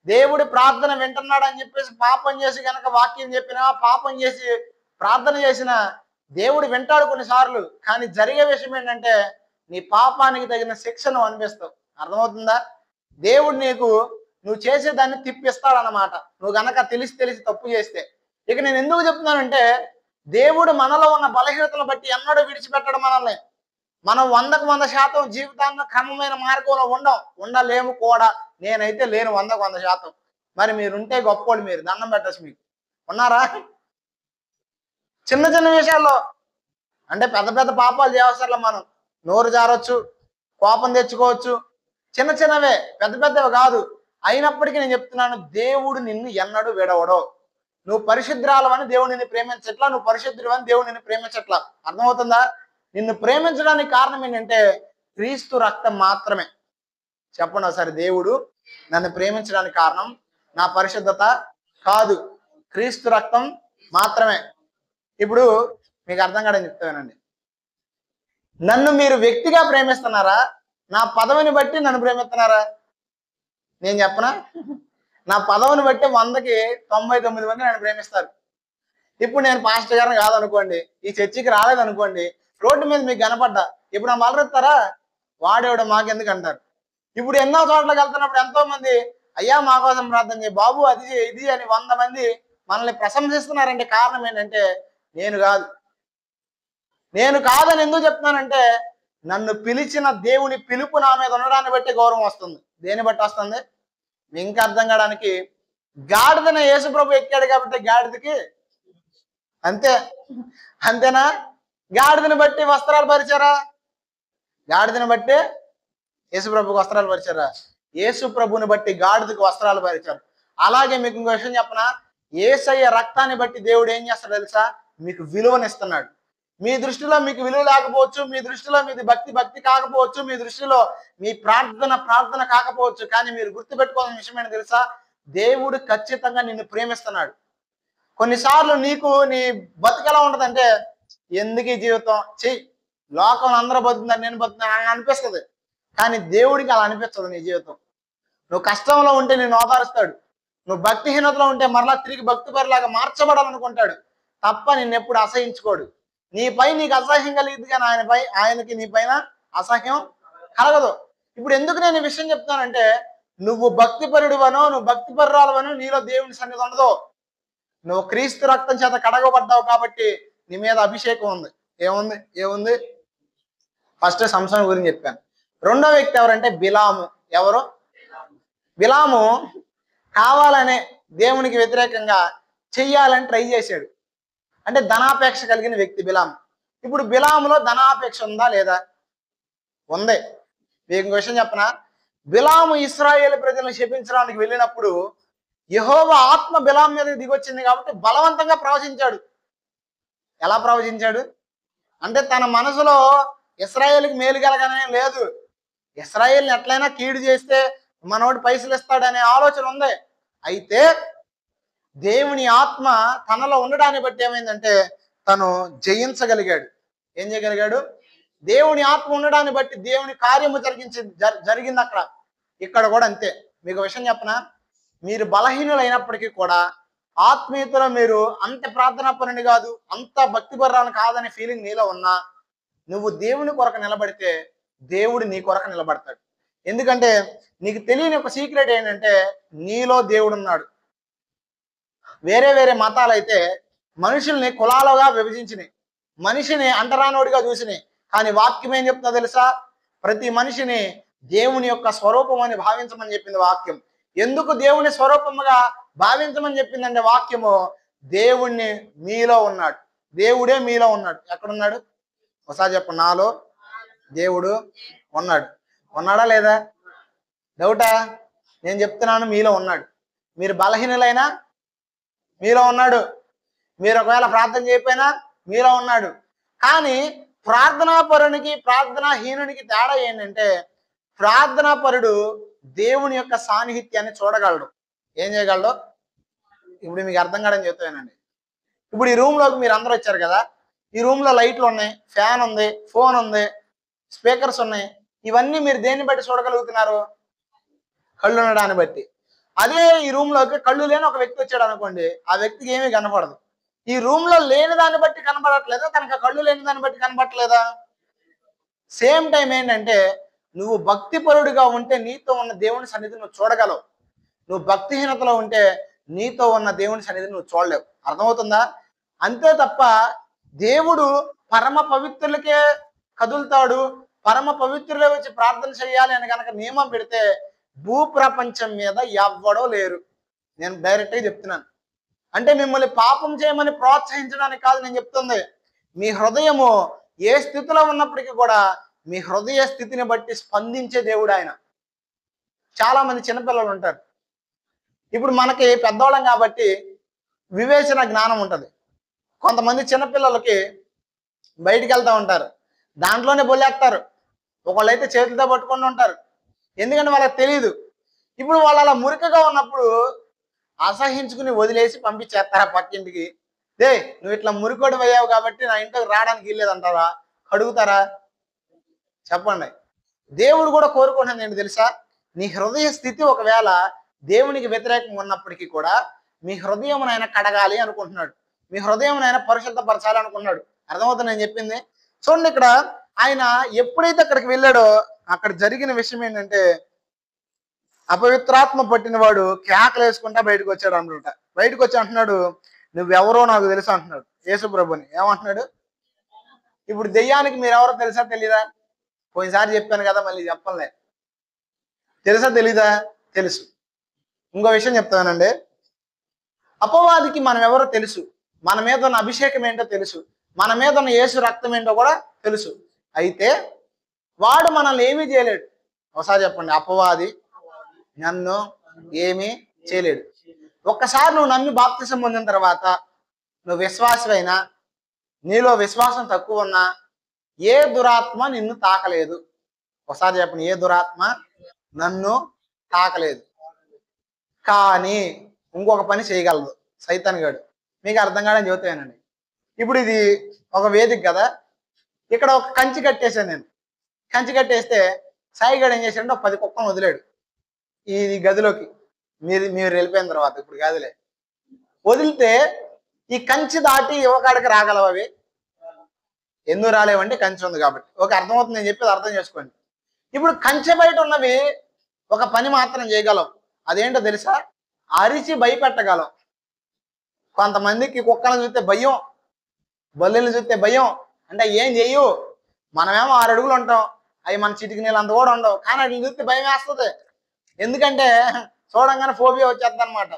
దేవుడి ప్రార్థన వింటున్నాడు అని చెప్పేసి పాపం చేసి కనుక వాక్యం చెప్పినా, పాపం చేసి ప్రార్థన చేసిన దేవుడు వింటాడు కొన్నిసార్లు. కానీ జరిగే విషయం ఏంటంటే నీ పాపానికి తగిన శిక్షను అనిపిస్తావు. అర్థమవుతుందా? దేవుడు నువ్వు చేసేదాన్ని తిప్పిస్తాడనమాట, నువ్వు గనక తెలిసి తప్పు చేస్తే. ఇక నేను ఎందుకు చెప్తున్నానంటే, దేవుడు మనలో ఉన్న బలహీనతలను బట్టి ఎన్నడూ విడిచిపెట్టడం మనల్ని. మనం 100కు 100% జీవితాన్ని క్రమమైన మార్గంలో ఉండలేము కూడా. నేనైతే లేను 100కు 100%. మరి మీరుంటే గొప్పోళ్ళు, మీరు దండం పెట్టచ్చు. మీకు ఉన్నారా? చిన్న చిన్న విషయాల్లో అంటే పెద్ద పెద్ద పాపాలు చేయవసరంలో మనం నోరు జారొచ్చు, కోపం తెచ్చుకోవచ్చు, చిన్న చిన్నవే, పెద్ద పెద్దవి కాదు. అయినప్పటికీ నేను చెప్తున్నాను, దేవుడు నిన్ను ఎన్నడూ విడవడో. నువ్వు పరిశుద్ధురాలవని దేవుడు నిన్ను ప్రేమించట్లా, నువ్వు పరిశుద్ధుడివని దేవుడు నిన్ను ప్రేమించట్లా. అర్థమవుతుందా? నిన్ను ప్రేమించడానికి కారణం ఏంటంటే క్రీస్తు రక్తం మాత్రమే. చెప్పండి ఒకసారి, దేవుడు నన్ను ప్రేమించడానికి కారణం నా పరిశుద్ధత కాదు, క్రీస్తు రక్తం మాత్రమే. ఇప్పుడు మీకు అర్థం కాదని చెప్తానండి. నన్ను మీరు వ్యక్తిగా ప్రేమిస్తున్నారా? నా పదవిని బట్టి నన్ను ప్రేమిస్తున్నారా? నేను చెప్పనా? నా పదవిని బట్టి 100కి 99 మంది నన్ను ప్రేమిస్తారు. ఇప్పుడు నేను పాస్టర్ గారిని కాదనుకోండి, ఈ చర్చికి రాలేదనుకోండి, రోడ్డు మీద మీకు కనపడ్డా, ఇప్పుడు నన్ను అలరెత్తారా? వాడేవాడు మాకెందుకు అంటారు. ఇప్పుడు ఎన్నో చోట్లకి వెళ్తున్నప్పుడు ఎంతో మంది అయ్యా మా కోసం ప్రార్థన చేయి బాబు, అది ఇది అని 100 మంది మనల్ని ప్రశంసిస్తున్నారంటే కారణం ఏంటంటే నేను కాదని ఎందుకు చెప్తున్నానంటే, నన్ను పిలిచిన దేవుని పిలుపు నా మీద ఉండడాన్ని బట్టి గౌరవం వస్తుంది. దేని బట్టి వస్తుంది? ఇంకా అర్థం కావడానికి, గాడిదన యేసుప్రభు ఎక్కాడు కాబట్టి గాడిదకి అంతేనా? గాడిదని బట్టి వస్త్రాలు పరిచారా? గాడిదని బట్టి యేసుప్రభుకి వస్త్రాలు పరిచారా? యేసుప్రభుని బట్టి గాడిదకి వస్త్రాలు పరిచారు. అలాగే మీకు ఇంకో విషయం చెప్పనా, యేసయ్య రక్తాన్ని బట్టి దేవుడు ఏం చేస్తాడు తెలుసా? మీకు విలువనిస్తున్నాడు. మీ దృష్టిలో మీకు విలువ లేకపోవచ్చు, మీ దృష్టిలో మీది భక్తి కాకపోవచ్చు, మీ దృష్టిలో మీ ప్రార్థన కాకపోవచ్చు, కానీ మీరు గుర్తుపెట్టుకోవాల్సిన విషయం ఏంటి తెలుసా? దేవుడు ఖచ్చితంగా నిన్ను ప్రేమిస్తున్నాడు. కొన్నిసార్లు నీకు నీ బతుకు ఎలా ఉంటదంటే, ఎందుకు ఈ జీవితం, లోకంలో అందరూ బతుకుతున్నారు నేను బతుకుతున్నా అని అనిపిస్తుంది. కానీ దేవుడికి అలా అనిపించదు. నీ జీవితం, నువ్వు కష్టంలో ఉంటే నిన్ను ఓదారుస్తాడు, నువ్వు భక్తిహీనతలో ఉంటే మరలా తిరిగి భక్తి పరిలాగా మార్చబడాలనుకుంటాడు తప్ప నిన్నెప్పుడు అసహించుకోడు. నీపై నీకు అసహ్యం కలిగింది కానీ ఆయనకి నీ పైన అసహ్యం కలగదు. ఇప్పుడు ఎందుకు నేను ఈ విషయం చెప్తానంటే, నువ్వు భక్తిపరుడువనో నువ్వు భక్తిపరురాలవనో నీలో దేవుని సన్నిధి ఉండదు. నువ్వు క్రీస్తు రక్తం చేత కడగబడ్డావు కాబట్టి నీ మీద అభిషేకం ఉంది. ఏముంది? ఏముంది? ఫస్ట్ సంసోను గురించి చెప్పాను. రెండో వ్యక్తి ఎవరంటే బిలాము. ఎవరు? బిలాము కావాలనే దేవునికి వ్యతిరేకంగా చెయ్యాలని ట్రై చేశాడు. అంటే ధనాపేక్ష కలిగిన వ్యక్తి బిలాము. ఇప్పుడు బిలాములో ధనాపేక్ష ఉందా లేదా? ఉంది. మీకు ఇంకో విషయం చెప్పనా? బిలాము ఇశ్రాయేలు ప్రజలను శపించడానికి వెళ్ళినప్పుడు యెహోవా ఆత్మ బిలాము మీద దిగొచ్చింది కాబట్టి బలవంతంగా ప్రవచించాడు. ఎలా ప్రవచించాడు అంటే తన మనసులో ఇశ్రాయేలుకి మేలు కలగనే లేదు. ఇశ్రాయేల్ని ఎట్లయినా కీడు చేస్తే మనోడు పైసలు ఇస్తాడనే ఆలోచన ఉంది. అయితే దేవుని ఆత్మ తనలో ఉండడాన్ని బట్టి ఏమైందంటే తను జయించగలిగాడు. ఏం చేయగలిగాడు? దేవుని ఆత్మ ఉండడాన్ని బట్టి దేవుని కార్యము జరిగింది అక్కడ. ఇక్కడ కూడా అంతే. మీకు విషయం చెప్పనా? మీరు బలహీనులైనప్పటికీ కూడా ఆత్మీయతలో మీరు అంత ప్రార్థనా పరుని కాదు, అంత భక్తిపరాన్ని కాదనే ఫీలింగ్ నీలో ఉన్నా నువ్వు దేవుని కొరకు నిలబడితే దేవుడు నీ కొరకు నిలబడతాడు. ఎందుకంటే నీకు తెలియని ఒక సీక్రెట్ ఏంటంటే నీలో దేవుడు ఉన్నాడు. వేరే వేరే మతాలు అయితే మనుషుల్ని కులాలుగా విభజించినాయి, మనిషిని అంటరానోడిగా చూసినాయి. కానీ వాక్యం ఏం చెప్తుందో తెలుసా? ప్రతి మనిషిని దేవుని యొక్క స్వరూపం అని భావించమని చెప్పింది వాక్యం. ఎందుకు దేవుని స్వరూపముగా భావించమని చెప్పిందంటే వాక్యము దేవుణ్ణి మీలో ఉన్నాడు, దేవుడే మీలో ఉన్నాడు. ఎక్కడున్నాడు? ఒకసారి చెప్పు. నాలో దేవుడు ఉన్నాడు. ఉన్నాడా లేదా? డౌటా? నేను చెప్తున్నాను, మీలో ఉన్నాడు. మీరు బలహీనులైనా మీలో ఉన్నాడు, మీరు ఒకవేళ ప్రార్థన చేయకపోయినా మీలో ఉన్నాడు. కానీ ప్రార్థనాపరునికి ప్రార్థనాహీనునికి తేడా ఏంటంటే ప్రార్థనాపరుడు దేవుని యొక్క సాన్నిహిత్యాన్ని చూడగలడు. ఏం చేయగలడు? ఇప్పుడు మీకు అర్థం కాదని చెప్తానండి. ఇప్పుడు ఈ రూమ్లోకి మీరు అందరూ వచ్చారు కదా, ఈ రూమ్లో లైట్లు ఉన్నాయి, ఫ్యాన్ ఉంది, ఫోన్ ఉంది, స్పీకర్స్ ఉన్నాయి. ఇవన్నీ మీరు దేన్ని బట్టి చూడగలుగుతున్నారు? కళ్ళు ఉండడాన్ని బట్టి. అదే ఈ రూమ్లోకి కళ్ళు లేని ఒక వ్యక్తి వచ్చాడు అనుకోండి, ఆ వ్యక్తికి ఏమీ కనపడదు. ఈ రూమ్లో లేని దాన్ని బట్టి కనపడట్లేదా? తనకు కళ్ళు లేని దాన్ని బట్టి కనపడట్లేదా? సేమ్ టైం ఏంటంటే నువ్వు భక్తిపరుడిగా ఉంటే నీతో ఉన్న దేవుని సన్నిధి నువ్వు చూడగలవు. నువ్వు భక్తిహీనతలో ఉంటే నీతో ఉన్న దేవుని సన్నిధిని నువ్వు చూడలేవు. అర్థమవుతుందా? అంతే తప్ప దేవుడు పరమ పవిత్రులకే కదులుతాడు, పరమ పవిత్రులే వచ్చి ప్రార్థన చేయాలి అని కనుక నియమం పెడితే భూప్రపంచం మీద ఎవ్వడో లేరు. నేను డైరెక్ట్గా చెప్తున్నాను. అంటే మిమ్మల్ని పాపం చేయమని ప్రోత్సహించడానికి కాదు నేను చెప్తుంది. మీ హృదయము ఏ స్థితిలో ఉన్నప్పటికీ కూడా మీ హృదయ స్థితిని బట్టి స్పందించే దేవుడు ఆయన. చాలా మంది చిన్నపిల్లలు ఉంటారు. ఇప్పుడు మనకి పెద్దవాళ్ళం కాబట్టి వివేచన జ్ఞానం ఉంటుంది. కొంతమంది చిన్నపిల్లలకి బయటికి వెళ్తూ ఉంటారు, దాంట్లోనే బొల్లేస్తారు. ఒకళ్ళైతే చేతులతో పట్టుకొని ఉంటారు, ఎందుకంటే వాళ్ళకి తెలియదు. ఇప్పుడు వాళ్ళు అలా మురికగా ఉన్నప్పుడు అసహించుకుని వదిలేసి పంపించేస్తారా పక్కింటికి? దే నువ్వు ఇట్లా మురికోడు అయ్యావు కాబట్టి నా ఇంటికి రావడానికి వీల్లేదంటారా? అడుగుతారా? చెప్పండి. దేవుడు కూడా కోరుకుంటున్నాను ఏంటి తెలుసా? నీ హృదయ స్థితి ఒకవేళ దేవునికి వ్యతిరేకంగా ఉన్నప్పటికీ కూడా మీ హృదయం ఆయన కడగాలి అనుకుంటున్నాడు, మీ హృదయం ఆయన పరిశుద్ధపరచాలి అనుకున్నాడు. అర్థమవుతుంది నేను చెప్పింది? చూడండి, ఇక్కడ ఆయన ఎప్పుడైతే అక్కడికి వెళ్ళాడో అక్కడ జరిగిన విషయం ఏంటంటే అపవిత్రాత్మ పట్టిన వాడు కేకలు వేసుకుంటా బయటకు వచ్చాడు అనమాట. బయటకు వచ్చి అంటున్నాడు, నువ్వెవరో నాకు తెలుసు అంటున్నాడు యేసుప్రభుని. ఏమంటున్నాడు? ఇప్పుడు దెయ్యానికి మీరెవరో తెలుసా తెలీదా? పోయినసారి చెప్పాను కదా, మళ్ళీ చెప్పలే. తెలుసా తెలీదా? తెలుసు. ఇంకో విషయం చెప్తానండి. అపవాదికి మనం ఎవరో తెలుసు, మన మీద ఉన్న అభిషేకం ఏంటో తెలుసు, మన మీద ఉన్న యేసు రక్తం ఏంటో కూడా తెలుసు. అయితే వాడు మనల్ని ఏమీ చేయలేడు. ఒకసారి చెప్పండి. అపవాది నన్ను ఏమీ చేయలేడు. ఒక్కసారి నువ్వు నమ్మి బాప్తిసం పొందిన తర్వాత నువ్వు విశ్వాసమైనా, నీలో విశ్వాసం తక్కువ ఉన్నా ఏ దురాత్మ నిన్ను తాకలేదు. ఒకసారి చెప్పండి. ఏ దురాత్మ నన్ను తాకలేదు. కానీ ఇంకొక పని చేయగలదు సైతాన్ గాడు. మీకు అర్థం కాదని చెబుతానండి. ఇప్పుడు ఇది ఒక వేదిక కదా, ఇక్కడ ఒక కంచి కట్టేశాను నేను. కంచి కట్టేస్తే సాయిగాడు ఏం చేశాడంటే ఒక 10 కుక్కను వదిలాడు ఈ గదిలోకి. మీరు వెళ్ళిపోయిన తర్వాత, ఇప్పుడు గదిలే వదిలితే ఈ కంచి దాటి యువకాడికి రాగలవు. అవి ఎందుకు రాలేవంటే కంచి ఉంది కాబట్టి. ఓకే, అర్థమవుతుంది నేను చెప్పేది, అర్థం చేసుకోండి. ఇప్పుడు కంచె బయట ఉన్నవి ఒక పని మాత్రం చేయగలం. అదేంటో తెలుసా? అరిచి భయపెట్టగలం. కొంతమందికి కుక్కలను చూస్తే భయం, బల్లులు చూస్తే భయం. అంటే ఏం చెయ్యు, మనమేమో 6 అడుగులు ఉంటాం, అవి మన చిటికి నీళ్ళు అంత కూడా ఉండవు, కానీ అట్లా చూస్తే భయం వేస్తుంది. ఎందుకంటే చూడంగానే ఫోబియా వచ్చేస్తుంది అనమాట.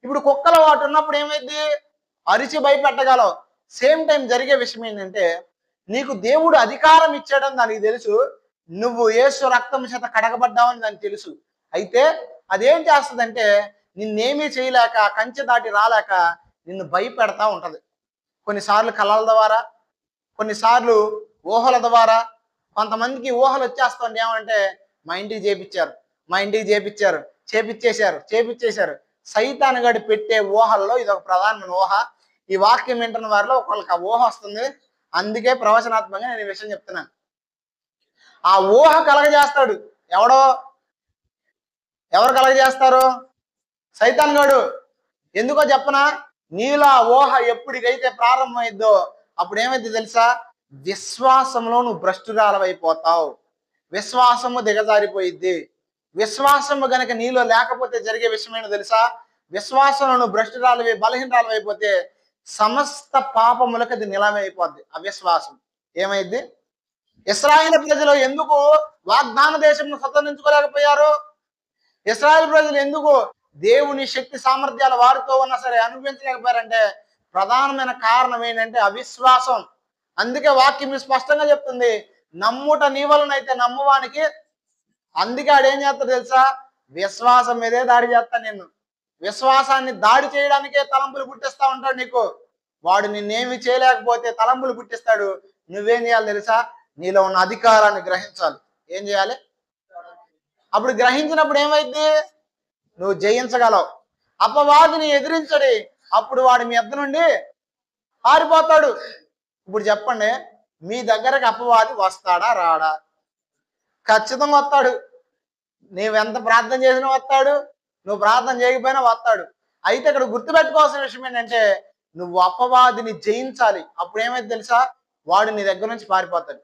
ఇప్పుడు కుక్కలు వాటి ఉన్నప్పుడు ఏమైంది? అరిచి భయపెట్టగలవు. సేమ్ టైం జరిగే విషయం ఏంటంటే, నీకు దేవుడు అధికారం ఇచ్చాడని దానికి తెలుసు, నువ్వు యేసు రక్తం చేత కడగబడ్డావని దానికి తెలుసు. అయితే అదేం చేస్తుందంటే, నిన్నేమీ చేయలేక, కంచె దాటి రాలేక నిన్ను భయపెడతా ఉంటది. కొన్నిసార్లు కళల ద్వారా, కొన్నిసార్లు ఊహల ద్వారా. కొంతమందికి ఊహలు వచ్చేస్తుంటే ఏమంటే, మా ఇంటికి చేపించేశారు. సైతాను గడి పెట్టే ఊహల్లో ఇది ఒక ప్రధానమైన ఊహ. ఈ వాక్యం వింటున్న వారిలో ఒకళ్ళకి ఆ ఊహ వస్తుంది. అందుకే ప్రవచనాత్మకంగా నేను ఈ విషయం చెప్తున్నాను. ఆ ఊహ కలగజేస్తాడు. ఎవరు కలగజేస్తారు? సైతాన్ గాడు. ఎందుకో చెప్పనా? నీలా ఊహ ఎప్పటికైతే ప్రారంభమైద్దో అప్పుడు ఏమైంది తెలుసా? విశ్వాసంలో నువ్వు భ్రష్టురాలవైపోతావు. విశ్వాసము దిగజారిపోయిద్ది. విశ్వాసము గనక నీలో లేకపోతే జరిగే విషయమైనా తెలుసా? విశ్వాసంలో నువ్వు భ్రష్టురాలవి, బలహీనరాలవైపోతే సమస్త పాపములకు అది నిలమైపోద్ది. అవిశ్వాసం ఏమైద్ది? ఇశ్రాయేలు ప్రజలు ఎందుకు వాగ్దాన దేశంను స్వతంత్రించుకోలేకపోయారు? ఇశ్రాయేలు ప్రజలు ఎందుకు దేవుని శక్తి సామర్థ్యాలు వారితో ఉన్నా సరే అనుభవించలేకపోయారంటే ప్రధానమైన కారణం ఏంటంటే అవిశ్వాసం. అందుకే వాక్యం స్పష్టంగా చెప్తుంది, నమ్ముట నీ వలనైతే నమ్మువానికి. అందుకే ఆడేం చేస్తాడు తెలుసా? విశ్వాసం మీదే దాడి చేస్తాను నిన్ను. విశ్వాసాన్ని దాడి చేయడానికే తలంపులు పుట్టిస్తా ఉంటాడు నీకు. వాడు నిన్నేమి చేయలేకపోతే తలంపులు పుట్టిస్తాడు. నువ్వేం చేయాలి తెలుసా? నీలో ఉన్న అధికారాన్ని గ్రహించాలి. ఏం చేయాలి? అప్పుడు గ్రహించినప్పుడు ఏమైంది? నువ్వు జయించగలవు. అపవాదిని ఎదిరించడి, అప్పుడు వాడు మీ ఎద్ద నుండి పారిపోతాడు. ఇప్పుడు చెప్పండి, మీ దగ్గరకు అపవాది వస్తాడా రాడా? ఖచ్చితంగా వస్తాడు. నువ్వెంత ప్రార్థన చేసినా వస్తాడు, నువ్వు ప్రార్థన చేయకపోయినా వస్తాడు. అయితే ఇక్కడ గుర్తుపెట్టుకోవాల్సిన విషయం ఏంటంటే, నువ్వు అపవాదిని జయించాలి. అప్పుడు ఏమైంది తెలుసా? వాడు నీ దగ్గర నుంచి పారిపోతాడు.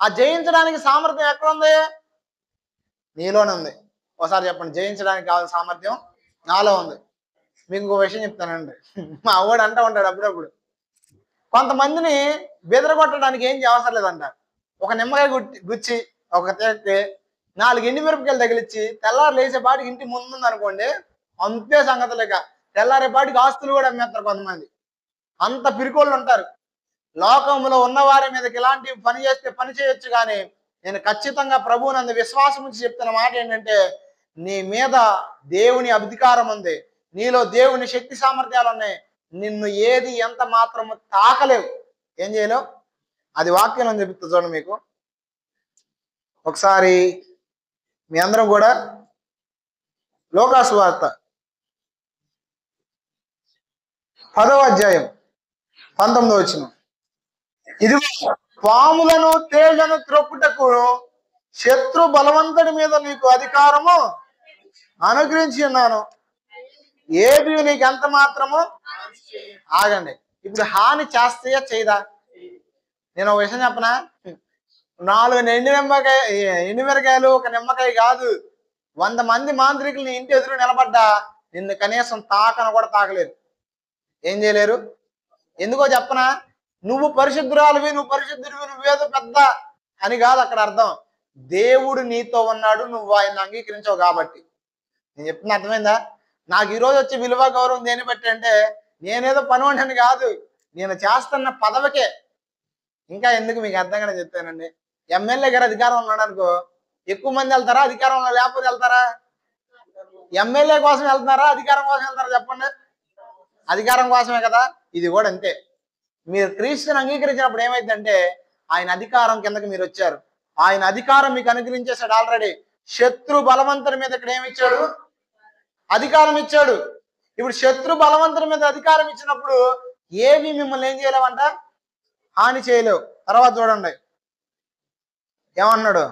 ఆ జయించడానికి సామర్థ్యం ఎక్కడుంది? నీలోనే ఉంది. ఒకసారి చెప్పండి, జయించడానికి కావాల్సిన సామర్థ్యం నాలో ఉంది. మీకు ఇంకో విషయం చెప్తానండి. మా వాడు అంటూ ఉంటాడు అప్పుడప్పుడు, కొంతమందిని బెదరగొట్టడానికి ఏం అవసరం లేదంట. ఒక నిమ్మకాయ గుచ్చి ఒక తేస్తే 4 ఎండుమిరపకాయలు తగిలిచ్చి తెల్లారు లేచేపాటికి ఇంటి ముందుంది అనుకోండి, అంతే సంగతి. లేక తెల్లారేపాటికి ఆస్తులు కూడా అమ్మేస్తారు కొంతమంది. అంత పిరికోళ్ళు ఉంటారు. లోకంలో ఉన్నవారి మీదకి ఇలాంటి పని చేస్తే పని చేయొచ్చు, కానీ నేను ఖచ్చితంగా ప్రభువుని అందు విశ్వాసం ఉంచి చెప్తున్న మాట ఏంటంటే, నీ మీద దేవుని అధికారం ఉంది, నీలో దేవుని శక్తి సామర్థ్యాలు ఉన్నాయి. నిన్ను ఏది ఎంత మాత్రము తాకలేవు. ఏం చేయలేవు. అది వాక్యం చెప్తా చూడండి. మీకు ఒకసారి మీ అందరం కూడా లోకాసు వార్త 10వ అధ్యాయం 19వ వచనం. ఇది పాములను తేళ్లను త్రొక్కుటకు శత్రు బలవంతుడి మీద నీకు అధికారము అనుగ్రహించి ఉన్నాను, ఏబి నీకు ఎంత మాత్రము. ఆగండి, ఇప్పుడు హాని చేస్తాయా చేయదా? నేను ఒక విషయం చెప్పనా? 4 ఎండుమిరకాయలు ఒక నిమ్మకాయ కాదు, 100 మంది మాంత్రికులు నీ ఇంటి ఎదురు నిలబడ్డా నిన్ను కనీసం తాకను కూడా తాకలేరు. ఏం చేయలేరు. ఎందుకో చెప్పనా? నువ్వు పరిశుద్ధురాలివి, నువ్వేదో పెద్ద అని కాదు అక్కడ అర్థం. దేవుడు నీతో ఉన్నాడు, నువ్వు ఆయన అంగీకరించావు కాబట్టి. నేను చెప్తున్నా అర్థమైందా? నాకు ఈరోజు వచ్చే విలువ గౌరవం దేని బట్టి అంటే, నేనేదో పని ఉండని కాదు, నేను చేస్తున్న పదవికే. ఇంకా ఎందుకు మీకు అర్థంగానే చెప్తానండి. ఎమ్మెల్యే గారు అధికారం ఉన్నాడు అనుకో, ఎక్కువ మంది వెళ్తారా? అధికారంలో లేకపోతే వెళ్తారా? ఎమ్మెల్యే కోసం వెళ్తున్నారా? అధికారం కోసం వెళ్తారా? చెప్పండి. అధికారం కోసమే కదా. ఇది కూడా అంతే. మీరు క్రీస్తుని అంగీకరించినప్పుడు ఏమైందంటే, ఆయన అధికారం కిందకి మీరు వచ్చారు. ఆయన అధికారం మీకు అనుగ్రహించేశాడు ఆల్రెడీ. శత్రు బలవంతుని మీద ఇక్కడ ఏమిచ్చాడు? అధికారం ఇచ్చాడు. ఇప్పుడు శత్రు బలవంతుని మీద అధికారం ఇచ్చినప్పుడు ఏవి మిమ్మల్ని ఏం చేయలేవంట? హాని చేయలేవు. తర్వాత చూడండి ఏమన్నాడు?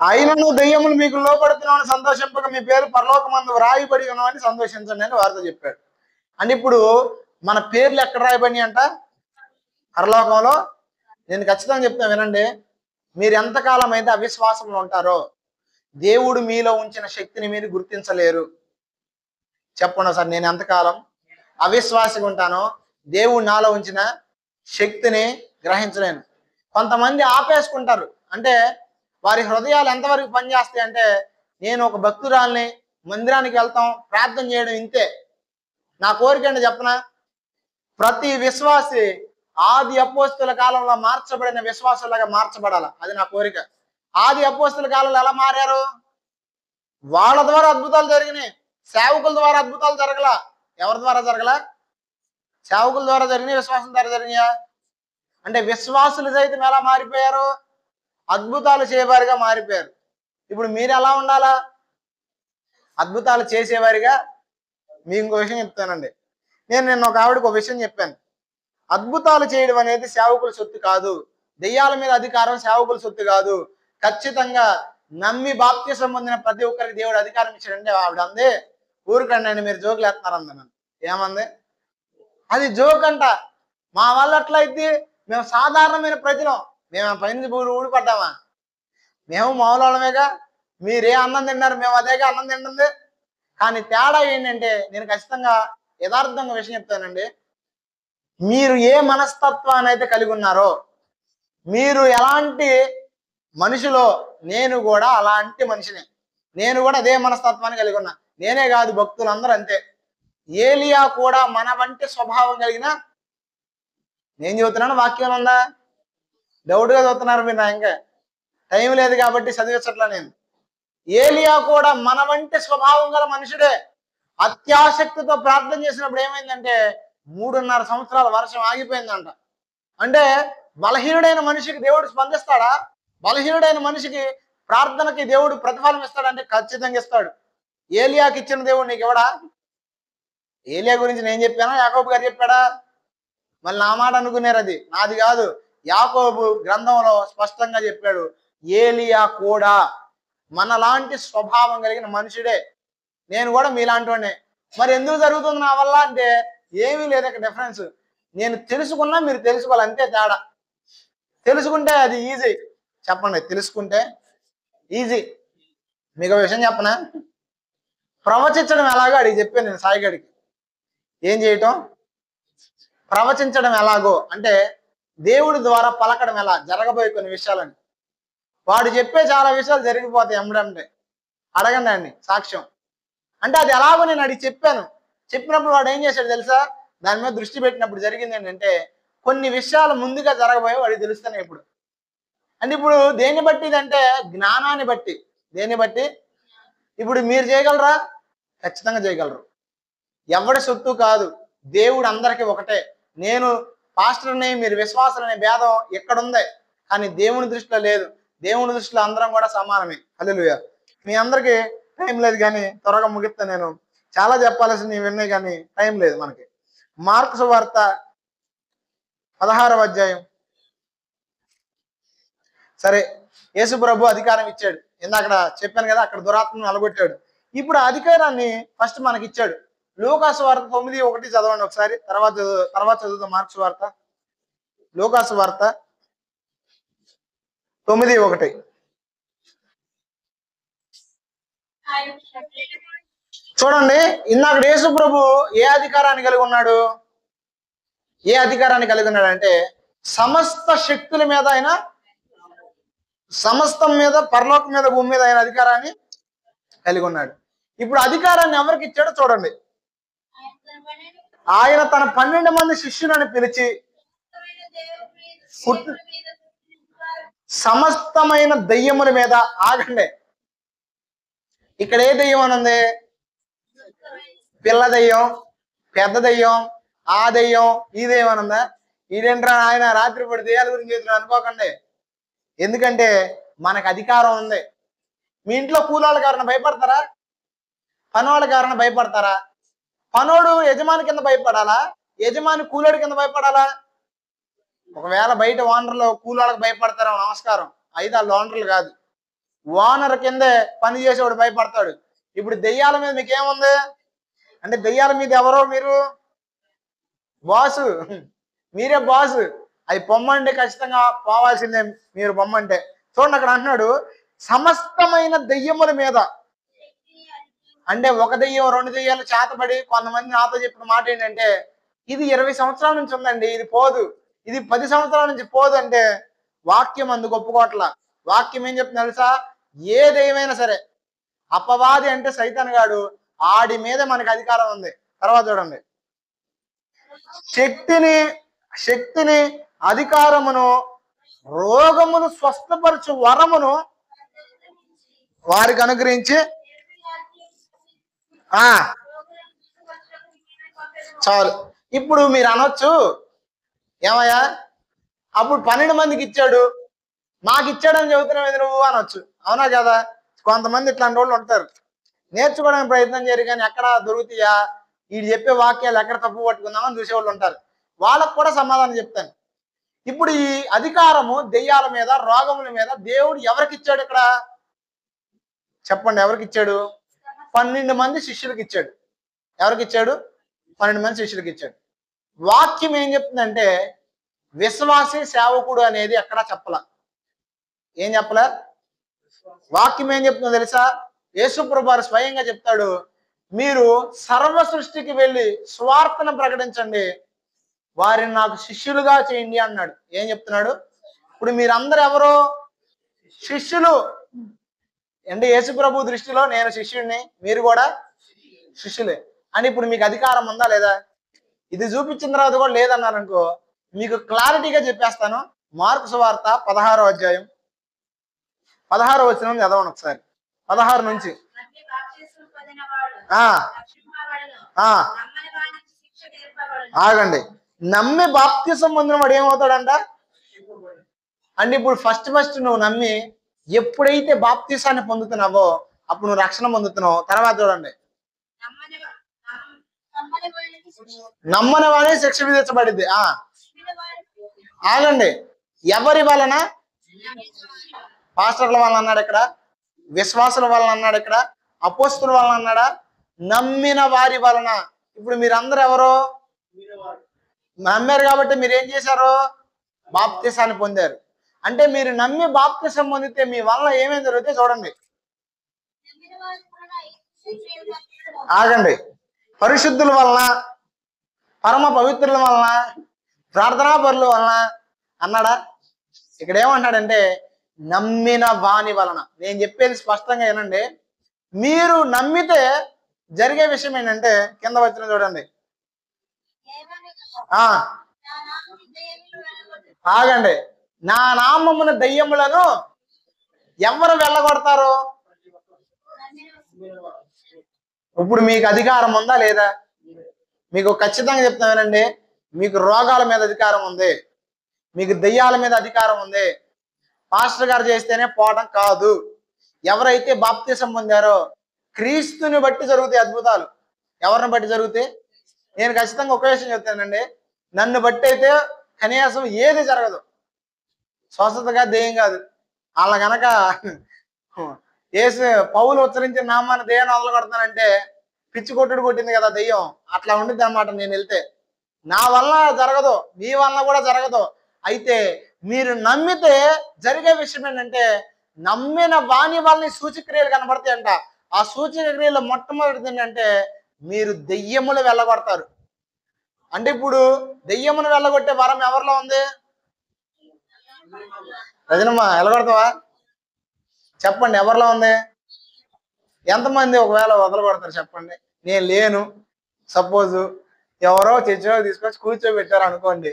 అయినను దెయ్యములు మీకు లోపడుతున్నామని సంతోషింపక మీ పేరు పరలోకమందు రాయబడి ఉన్నామని సంతోషించండి అని వారితో చెప్పాడు. అంటే ఇప్పుడు మన పేర్లు ఎక్కడ రాయబడి అంట? పరలోకంలో. నేను ఖచ్చితంగా చెప్తాను వినండి. మీరు ఎంతకాలం అయితే అవిశ్వాసంలో ఉంటారో దేవుడు మీలో ఉంచిన శక్తిని మీరు గుర్తించలేరు. చెప్పండి సార్, నేను ఎంతకాలం అవిశ్వాసిగా ఉంటానో దేవుడు నాలో ఉంచిన శక్తిని గ్రహించలేను. కొంతమంది ఆపేసుకుంటారు, అంటే వారి హృదయాలు ఎంతవరకు పనిచేస్తాయి అంటే, నేను ఒక భక్తురాల్ని, మందిరానికి వెళ్తాం, ప్రార్థన చేయడం ఇంతే. నా కోరిక అంటే చెప్పనా, ప్రతి విశ్వాసి ఆది అపోస్తుల కాలంలో మార్చబడిన విశ్వాసులాగా మార్చబడాల. అది నా కోరిక. ఆది అపోస్తుల కాలంలో ఎలా మారారు? వాళ్ళ ద్వారా అద్భుతాలు జరిగినాయి, సేవకుల ద్వారా అద్భుతాలు జరగల. ఎవరి ద్వారా జరగల? సేవకుల ద్వారా జరిగినాయి, విశ్వాసం ద్వారా జరిగినాయా? అంటే విశ్వాసులు సైతం ఎలా మారిపోయారు? అద్భుతాలు చేయవారిగా మారిపోయారు. ఇప్పుడు మీరు ఎలా ఉండాలా? అద్భుతాలు చేసేవారిగా. మీకు ఇంకో విషయం చెప్తానండి. నేను నిన్న ఒక ఆవిడకి ఒక విషయం చెప్పాను. అద్భుతాలు చేయడం అనేది సేవకుల సొత్తు కాదు, దెయ్యాల మీద అధికారం సేవకుల సొత్తు కాదు. ఖచ్చితంగా నమ్మి బాప్తిసం పొందిన ప్రతి ఒక్కరికి దేవుడు అధికారం ఇచ్చాడంటే ఆవిడ అంది, ఊరికండి అని మీరు జోకులు వేస్తున్నారు అంది. నన్ను ఏమంది? అది జోక్ అంట. మా వల్ల అట్లయితే మేము సాధారణమైన ప్రజలం, మేము పైన ఊడిపడ్డామా? మేము మామూలుగా, మీరే అన్నం తిన్నారు, మేము అదేగా అన్నం తింటుంది. కానీ తేడా ఏంటంటే, నేను ఖచ్చితంగా యథార్థంగా విషయం చెప్తానండి. మీరు ఏ మనస్తత్వాన్ని అయితే కలిగి ఉన్నారో, మీరు ఎలాంటి మనిషిలో నేను కూడా అలాంటి మనిషిని. నేను కూడా అదే మనస్తత్వాన్ని కలిగి ఉన్నా. నేనే కాదు, భక్తులు అందరూ అంతే. ఏలియా కూడా మన వంటి స్వభావం కలిగిన, నేను చెబుతున్నాను వాక్యం ఉందా? డౌట్గా చదువుతున్నారు మీరు. నా ఇంకా టైం లేదు కాబట్టి చదివించట్లా నేను. ఏలియా కూడా మన వంటి స్వభావం గల మనుషుడే. అత్యాసక్తితో ప్రార్థన చేసినప్పుడు ఏమైందంటే 3.5 సంవత్సరాల వర్షం ఆగిపోయిందంట. అంటే బలహీనుడైన మనిషికి దేవుడు స్పందిస్తాడా? బలహీనుడైన మనిషికి ప్రార్థనకి దేవుడు ప్రతిఫలం ఇస్తాడంటే ఖచ్చితంగా ఇస్తాడు. ఏలియాకి ఇచ్చిన దేవుడు నీకు ఎవడా? ఏలియా గురించి నేను చెప్పానా, యాకోబు గారు చెప్పాడా? మళ్ళీ నా మాట అనుకునేరు, అది నాది కాదు. యాకోబు గ్రంథంలో స్పష్టంగా చెప్పాడు, ఏలియా కూడా మనలాంటి స్వభావం కలిగిన మనుషుడే. నేను కూడా మీలాంటి వాడినే. మరి ఎందుకు జరుగుతుంది నా వల్ల అంటే ఏమీ లేదు ఇక్కడ డిఫరెన్స్. నేను తెలుసుకున్నా, మీరు తెలుసుకోవాలి, అంతే తేడా. తెలుసుకుంటే అది ఈజీ. చెప్పండి, తెలుసుకుంటే ఈజీ. మీకు విషయం చెప్పనా? ప్రవచించడం ఎలాగో అడిగి చెప్పాను నేను సాయిగడికి. ఏం చేయటం? ప్రవచించడం ఎలాగో అంటే దేవుడి ద్వారా పలకడం ఎలా, జరగబోయే కొన్ని విషయాలని. వాడు చెప్పే చాలా విషయాలు జరిగిపోతాయి ఎమ్మడంటే. అడగండి అండి సాక్ష్యం. అంటే అది ఎలాగో నేను అడిగి చెప్పాను. చెప్పినప్పుడు వాడు ఏం చేశాడు తెలుసా? దాని మీద దృష్టి పెట్టినప్పుడు జరిగింది ఏంటంటే, కొన్ని విషయాలు ముందుగా జరగబోయే వాడికి తెలుస్తున్నాయి ఇప్పుడు. అంటే ఇప్పుడు దేన్ని బట్టి ఇదంటే జ్ఞానాన్ని బట్టి. దేన్ని బట్టి? ఇప్పుడు మీరు చేయగలరా? ఖచ్చితంగా చేయగలరు. ఎవడి సొత్తు కాదు, దేవుడు అందరికీ ఒకటే. నేను పాస్టర్ని, మీరు విశ్వాసం అనే భేదం ఎక్కడుంది, కానీ దేవుని దృష్టిలో లేదు. దేవుని దృష్టిలో అందరం కూడా సమానమే. హల్లెలూయా. మీ అందరికీ టైం లేదు కానీ త్వరగా ముగిస్తా. నేను చాలా చెప్పాల్సినవి విన్నాయి కానీ టైం లేదు మనకి. మార్కు సువార్త 16వ అధ్యాయం. సరే, యేసు ప్రభు అధికారం ఇచ్చాడు. ఇందాక చెప్పాను కదా, అక్కడ దురాత్మను అలగొట్టాడు. ఇప్పుడు ఆ అధికారాన్ని ఫస్ట్ మనకి ఇచ్చాడు. లూకాసు వార్త 9:1 చదవండి ఒకసారి, తర్వాత చదువుతాం. మార్క్స్ వార్త, లూకాసు వార్త 9:1. చూడండి, ఇందాక యేసు ప్రభు ఏ అధికారాన్ని కలిగి ఉన్నాడు? ఏ అధికారాన్ని కలిగి ఉన్నాడు అంటే, సమస్త శక్తుల మీద ఆయన, సమస్తం మీద, పరలోకం మీద, భూమి మీద ఆయన అధికారాన్ని కలిగి ఉన్నాడు. ఇప్పుడు అధికారాన్ని ఎవరికి ఇచ్చాడో చూడండి. ఆయన తన 12 మంది శిష్యులను పిలిచి, సమస్తమైన దయ్యముల మీద. ఆగండి, ఇక్కడ ఏ దయ్యం అని ఉంది? పిల్ల దయ్యం, పెద్ద దయ్యం, ఆ దయ్యం, ఈ దయ్యం అని ఉందా? ఇదేంట్రా ఆయన రాత్రిపూట దయ్యాల గురించి చెప్తున్నాడు అనుకోకండి. ఎందుకంటే మనకు అధికారం ఉంది. మీ ఇంట్లో కూలోళ్ళ కారణ భయపడతారా? పనోళ్ళ కారణ భయపడతారా? పనోడు యజమాని కింద భయపడాలా? యజమాని కూలోడి కింద భయపడాలా? ఒకవేళ బయట ఓనర్లు కూలోళ్ళకి భయపడతారా? నమస్కారం, అయితే వాళ్ళు ఓనర్లు కాదు. ఓనర్ కిందే పని చేసేవాడు భయపడతాడు. ఇప్పుడు దెయ్యాల మీద మీకేముంది అంటే, దెయ్యాల మీద ఎవరో మీరు బాసు, మీరే బాసు. అవి పొమ్మంటే ఖచ్చితంగా పోవాల్సిందే మీరు పొమ్మంటే. చూడండి అక్కడ అంటున్నాడు సమస్తమైన దెయ్యముల మీద. అంటే ఒక దెయ్యం 2 దెయ్యాలు చేతబడి కొంతమంది నాతో చెప్పిన మాట ఏంటంటే ఇది 20 సంవత్సరాల నుంచి ఉందండి, ఇది పోదు, ఇది 10 సంవత్సరాల నుంచి పోదు అంటే వాక్యం అందుకు ఒప్పుకోవట్ల. వాక్యం ఏం చెప్తుంది తెలుసా? ఏ దెయ్యమైనా సరే, అపవాది అంటే సైతాన్ గాడు, ఆడి మీద మనకి అధికారం ఉంది. తర్వాత చూడండి, శక్తిని అధికారమును రోగమును స్వస్థపరచు వరమును వారికి అనుగ్రహించి చాలు. ఇప్పుడు మీరు అనొచ్చు, ఏమయ్యా అప్పుడు 12 మందికి ఇచ్చాడు, మాకు ఇచ్చాడని చెబుతున్నావు ఇది నువ్వు అనొచ్చు. అవునా కదా? కొంతమంది ఇట్లాంటి వాళ్ళు ఉంటారు, నేర్చుకోవడానికి ప్రయత్నం చేయరు కానీ ఎక్కడ దొరుకుతాయా, వీడు చెప్పే వాక్యాలు ఎక్కడ తప్పు పట్టుకుందామని చూసేవాళ్ళు ఉంటారు. వాళ్ళకు కూడా సమాధానం చెప్తాను. ఇప్పుడు ఈ అధికారము దెయ్యాల మీద, రోగముల మీద దేవుడు ఎవరికి ఇచ్చాడు? ఇక్కడ చెప్పండి, ఎవరికి ఇచ్చాడు? 12 మంది శిష్యులకు ఇచ్చాడు. ఎవరికి ఇచ్చాడు? 12 మంది శిష్యులకు ఇచ్చాడు. వాక్యం ఏం చెప్తుందంటే విశ్వాసి సేవకుడు అనేది ఎక్కడా చెప్పలా. ఏం చెప్పలే? వాక్యం ఏం చెప్తుందో తెలుసా? యేసు ప్రభువారు స్వయంగా చెప్తాడు, మీరు సర్వ సృష్టికి వెళ్ళి స్వార్థను ప్రకటించండి, వారిని నాకు శిష్యులుగా చేయండి అన్నాడు. ఏం చెప్తున్నాడు? ఇప్పుడు మీరందరూ ఎవరు? శిష్యులు. అంటే యేసు ప్రభు దృష్టిలో నేను శిష్యుడిని, మీరు కూడా శిష్యులే అని. ఇప్పుడు మీకు అధికారం ఉందా లేదా? ఇది చూపించిన తర్వాత కూడా లేదన్నారు అనుకో, మీకు క్లారిటీగా చెప్పేస్తాను. మార్కు సువార్త 16వ అధ్యాయం 16వ వచనం చదవండి ఒకసారి. 16 నుంచి. ఆగండి. నమ్మి బాప్తిసం పొందిన వాడు ఏమవుతాడంట అంటే ఇప్పుడు ఫస్ట్ నువ్వు నమ్మి ఎప్పుడైతే బాప్తిసాన్ని పొందుతున్నావో అప్పుడు నువ్వు రక్షణ పొందుతున్నావు. తర్వాత చూడండి, నమ్మని వాడే శిక్ష విధించబడింది. ఆగండి. ఎవరి వలన? పాస్టర్ల వలన అన్నాడు ఇక్కడ, విశ్వాసుల వలన అన్నాడు ఇక్కడ, అపోస్తుల వలన అన్నాడా? నమ్మిన వారి వలన. ఇప్పుడు మీరందరూ ఎవరు? నమ్మారు కాబట్టి మీరు ఏం చేశారు? బాప్తిసాన్ని పొందారు. అంటే మీరు నమ్మి బాప్తిసం పొందితే మీ వలన ఏమేమి జరుగుతాయి చూడండి. ఆగండి. పరిశుద్ధుల వలన, పరమ పవిత్రుల వలన, ప్రార్థనా పరుల వలన అన్నాడా? ఇక్కడ ఏమంటాడంటే నమ్మిన వాని వలన. నేను చెప్పేది స్పష్టంగా ఏనండి, మీరు నమ్మితే జరిగే విషయం ఏంటంటే కింద వచ్చిన చూడండి. ఆగండి. నా నామమున దయ్యములను ఎవరు వెళ్ళగొడతారు? ఇప్పుడు మీకు అధికారం ఉందా లేదా? మీకు ఖచ్చితంగా చెప్తామేనండి, మీకు రోగాల మీద అధికారం ఉంది, మీకు దెయ్యాల మీద అధికారం ఉంది. పాస్టర్ గారు చేస్తేనే పోవడం కాదు. ఎవరైతే బాప్తిసం పొందారో క్రీస్తుని బట్టి జరుగుతాయి అద్భుతాలు. ఎవరిని బట్టి జరుగుతాయి? నేను ఖచ్చితంగా ఒక విషయం చెప్తానండి, నన్ను బట్టి అయితే కనీసం ఏది జరగదు. స్వస్థతగా దెయ్యం కాదు. వాళ్ళ గనక పౌలు ఉచ్చరించిన నామాన్ని దెయ్యాన్ని వదలగొడతానంటే పిచ్చి కొట్టుడు కొట్టింది కదా దెయ్యం, అట్లా ఉండిద్ది అన్నమాట. నేను వెళ్తే నా వల్ల జరగదు, మీ వల్ల కూడా జరగదు. అయితే మీరు నమ్మితే జరిగే విషయం ఏంటంటే నమ్మిన వాణి వాళ్ళని సూచక్రియలు కనబడతాయంట. ఆ సూచక్రియలు మొట్టమొదటిది ఏంటంటే మీరు దెయ్యములు వెళ్ళగొడతారు. అంటే ఇప్పుడు దెయ్యమును వెళ్ళగొట్టే వరం ఎవరిలో ఉంది? రజనమ్మ వెళ్ళగొడతావా? చెప్పండి, ఎవరిలో ఉంది? ఎంతమంది ఒకవేళ వదలగొడతారు చెప్పండి? నేను లేను, సపోజ్ ఎవరో చర్చిలో తీసుకొచ్చి కూర్చోబెట్టారు అనుకోండి,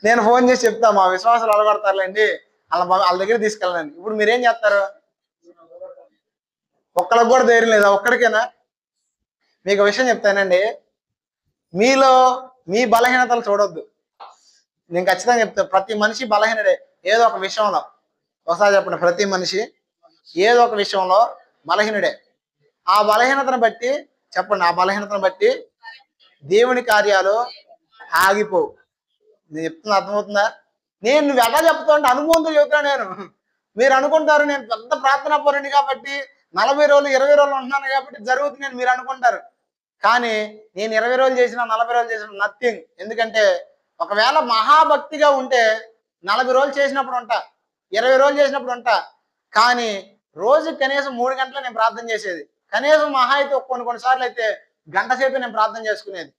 నేను ఫోన్ చేసి చెప్తా మా విశ్వాసాలు అలగొడతారులేండి, వాళ్ళ దగ్గర తీసుకెళ్ళండి. ఇప్పుడు మీరేం చేస్తారు? ఒక్కళ్ళకి కూడా ధైర్యం లేదా? ఒక్కడికేనా? మీకు విషయం చెప్తానండి, మీలో మీ బలహీనతలు చూడొద్దు. నేను ఖచ్చితంగా చెప్తాను, ప్రతి మనిషి బలహీనుడే ఏదో ఒక విషయంలో. ఒకసారి చెప్పండి, ప్రతి మనిషి ఏదో ఒక విషయంలో బలహీనుడే. ఆ బలహీనతను బట్టి చెప్పండి, ఆ బలహీనతను బట్టి దేవుని కార్యాలు ఆగిపోవు. నేను చెప్తున్నా అర్థమవుతుందా? నేను నువ్వు ఎలా చెప్తావు అనుభవంతో చెబుతాను. మీరు అనుకుంటారు నేను పెద్ద ప్రార్థనా పరుని కాబట్టి 40 రోజులు 20 రోజులు ఉంటున్నాను కాబట్టి జరుగుతుందని మీరు అనుకుంటారు. కానీ నేను 20 రోజులు చేసిన 40 రోజులు చేసిన నథింగ్. ఎందుకంటే ఒకవేళ మహాభక్తిగా ఉంటే 40 రోజులు చేసినప్పుడు ఉంటా, 20 రోజులు చేసినప్పుడు ఉంటా. కానీ రోజు కనీసం 3 గంటలు నేను ప్రార్థన చేసేది. కనీసం మహా అయితే కొన్నిసార్లు అయితే గంట సేపు నేను ప్రార్థన చేసుకునేది.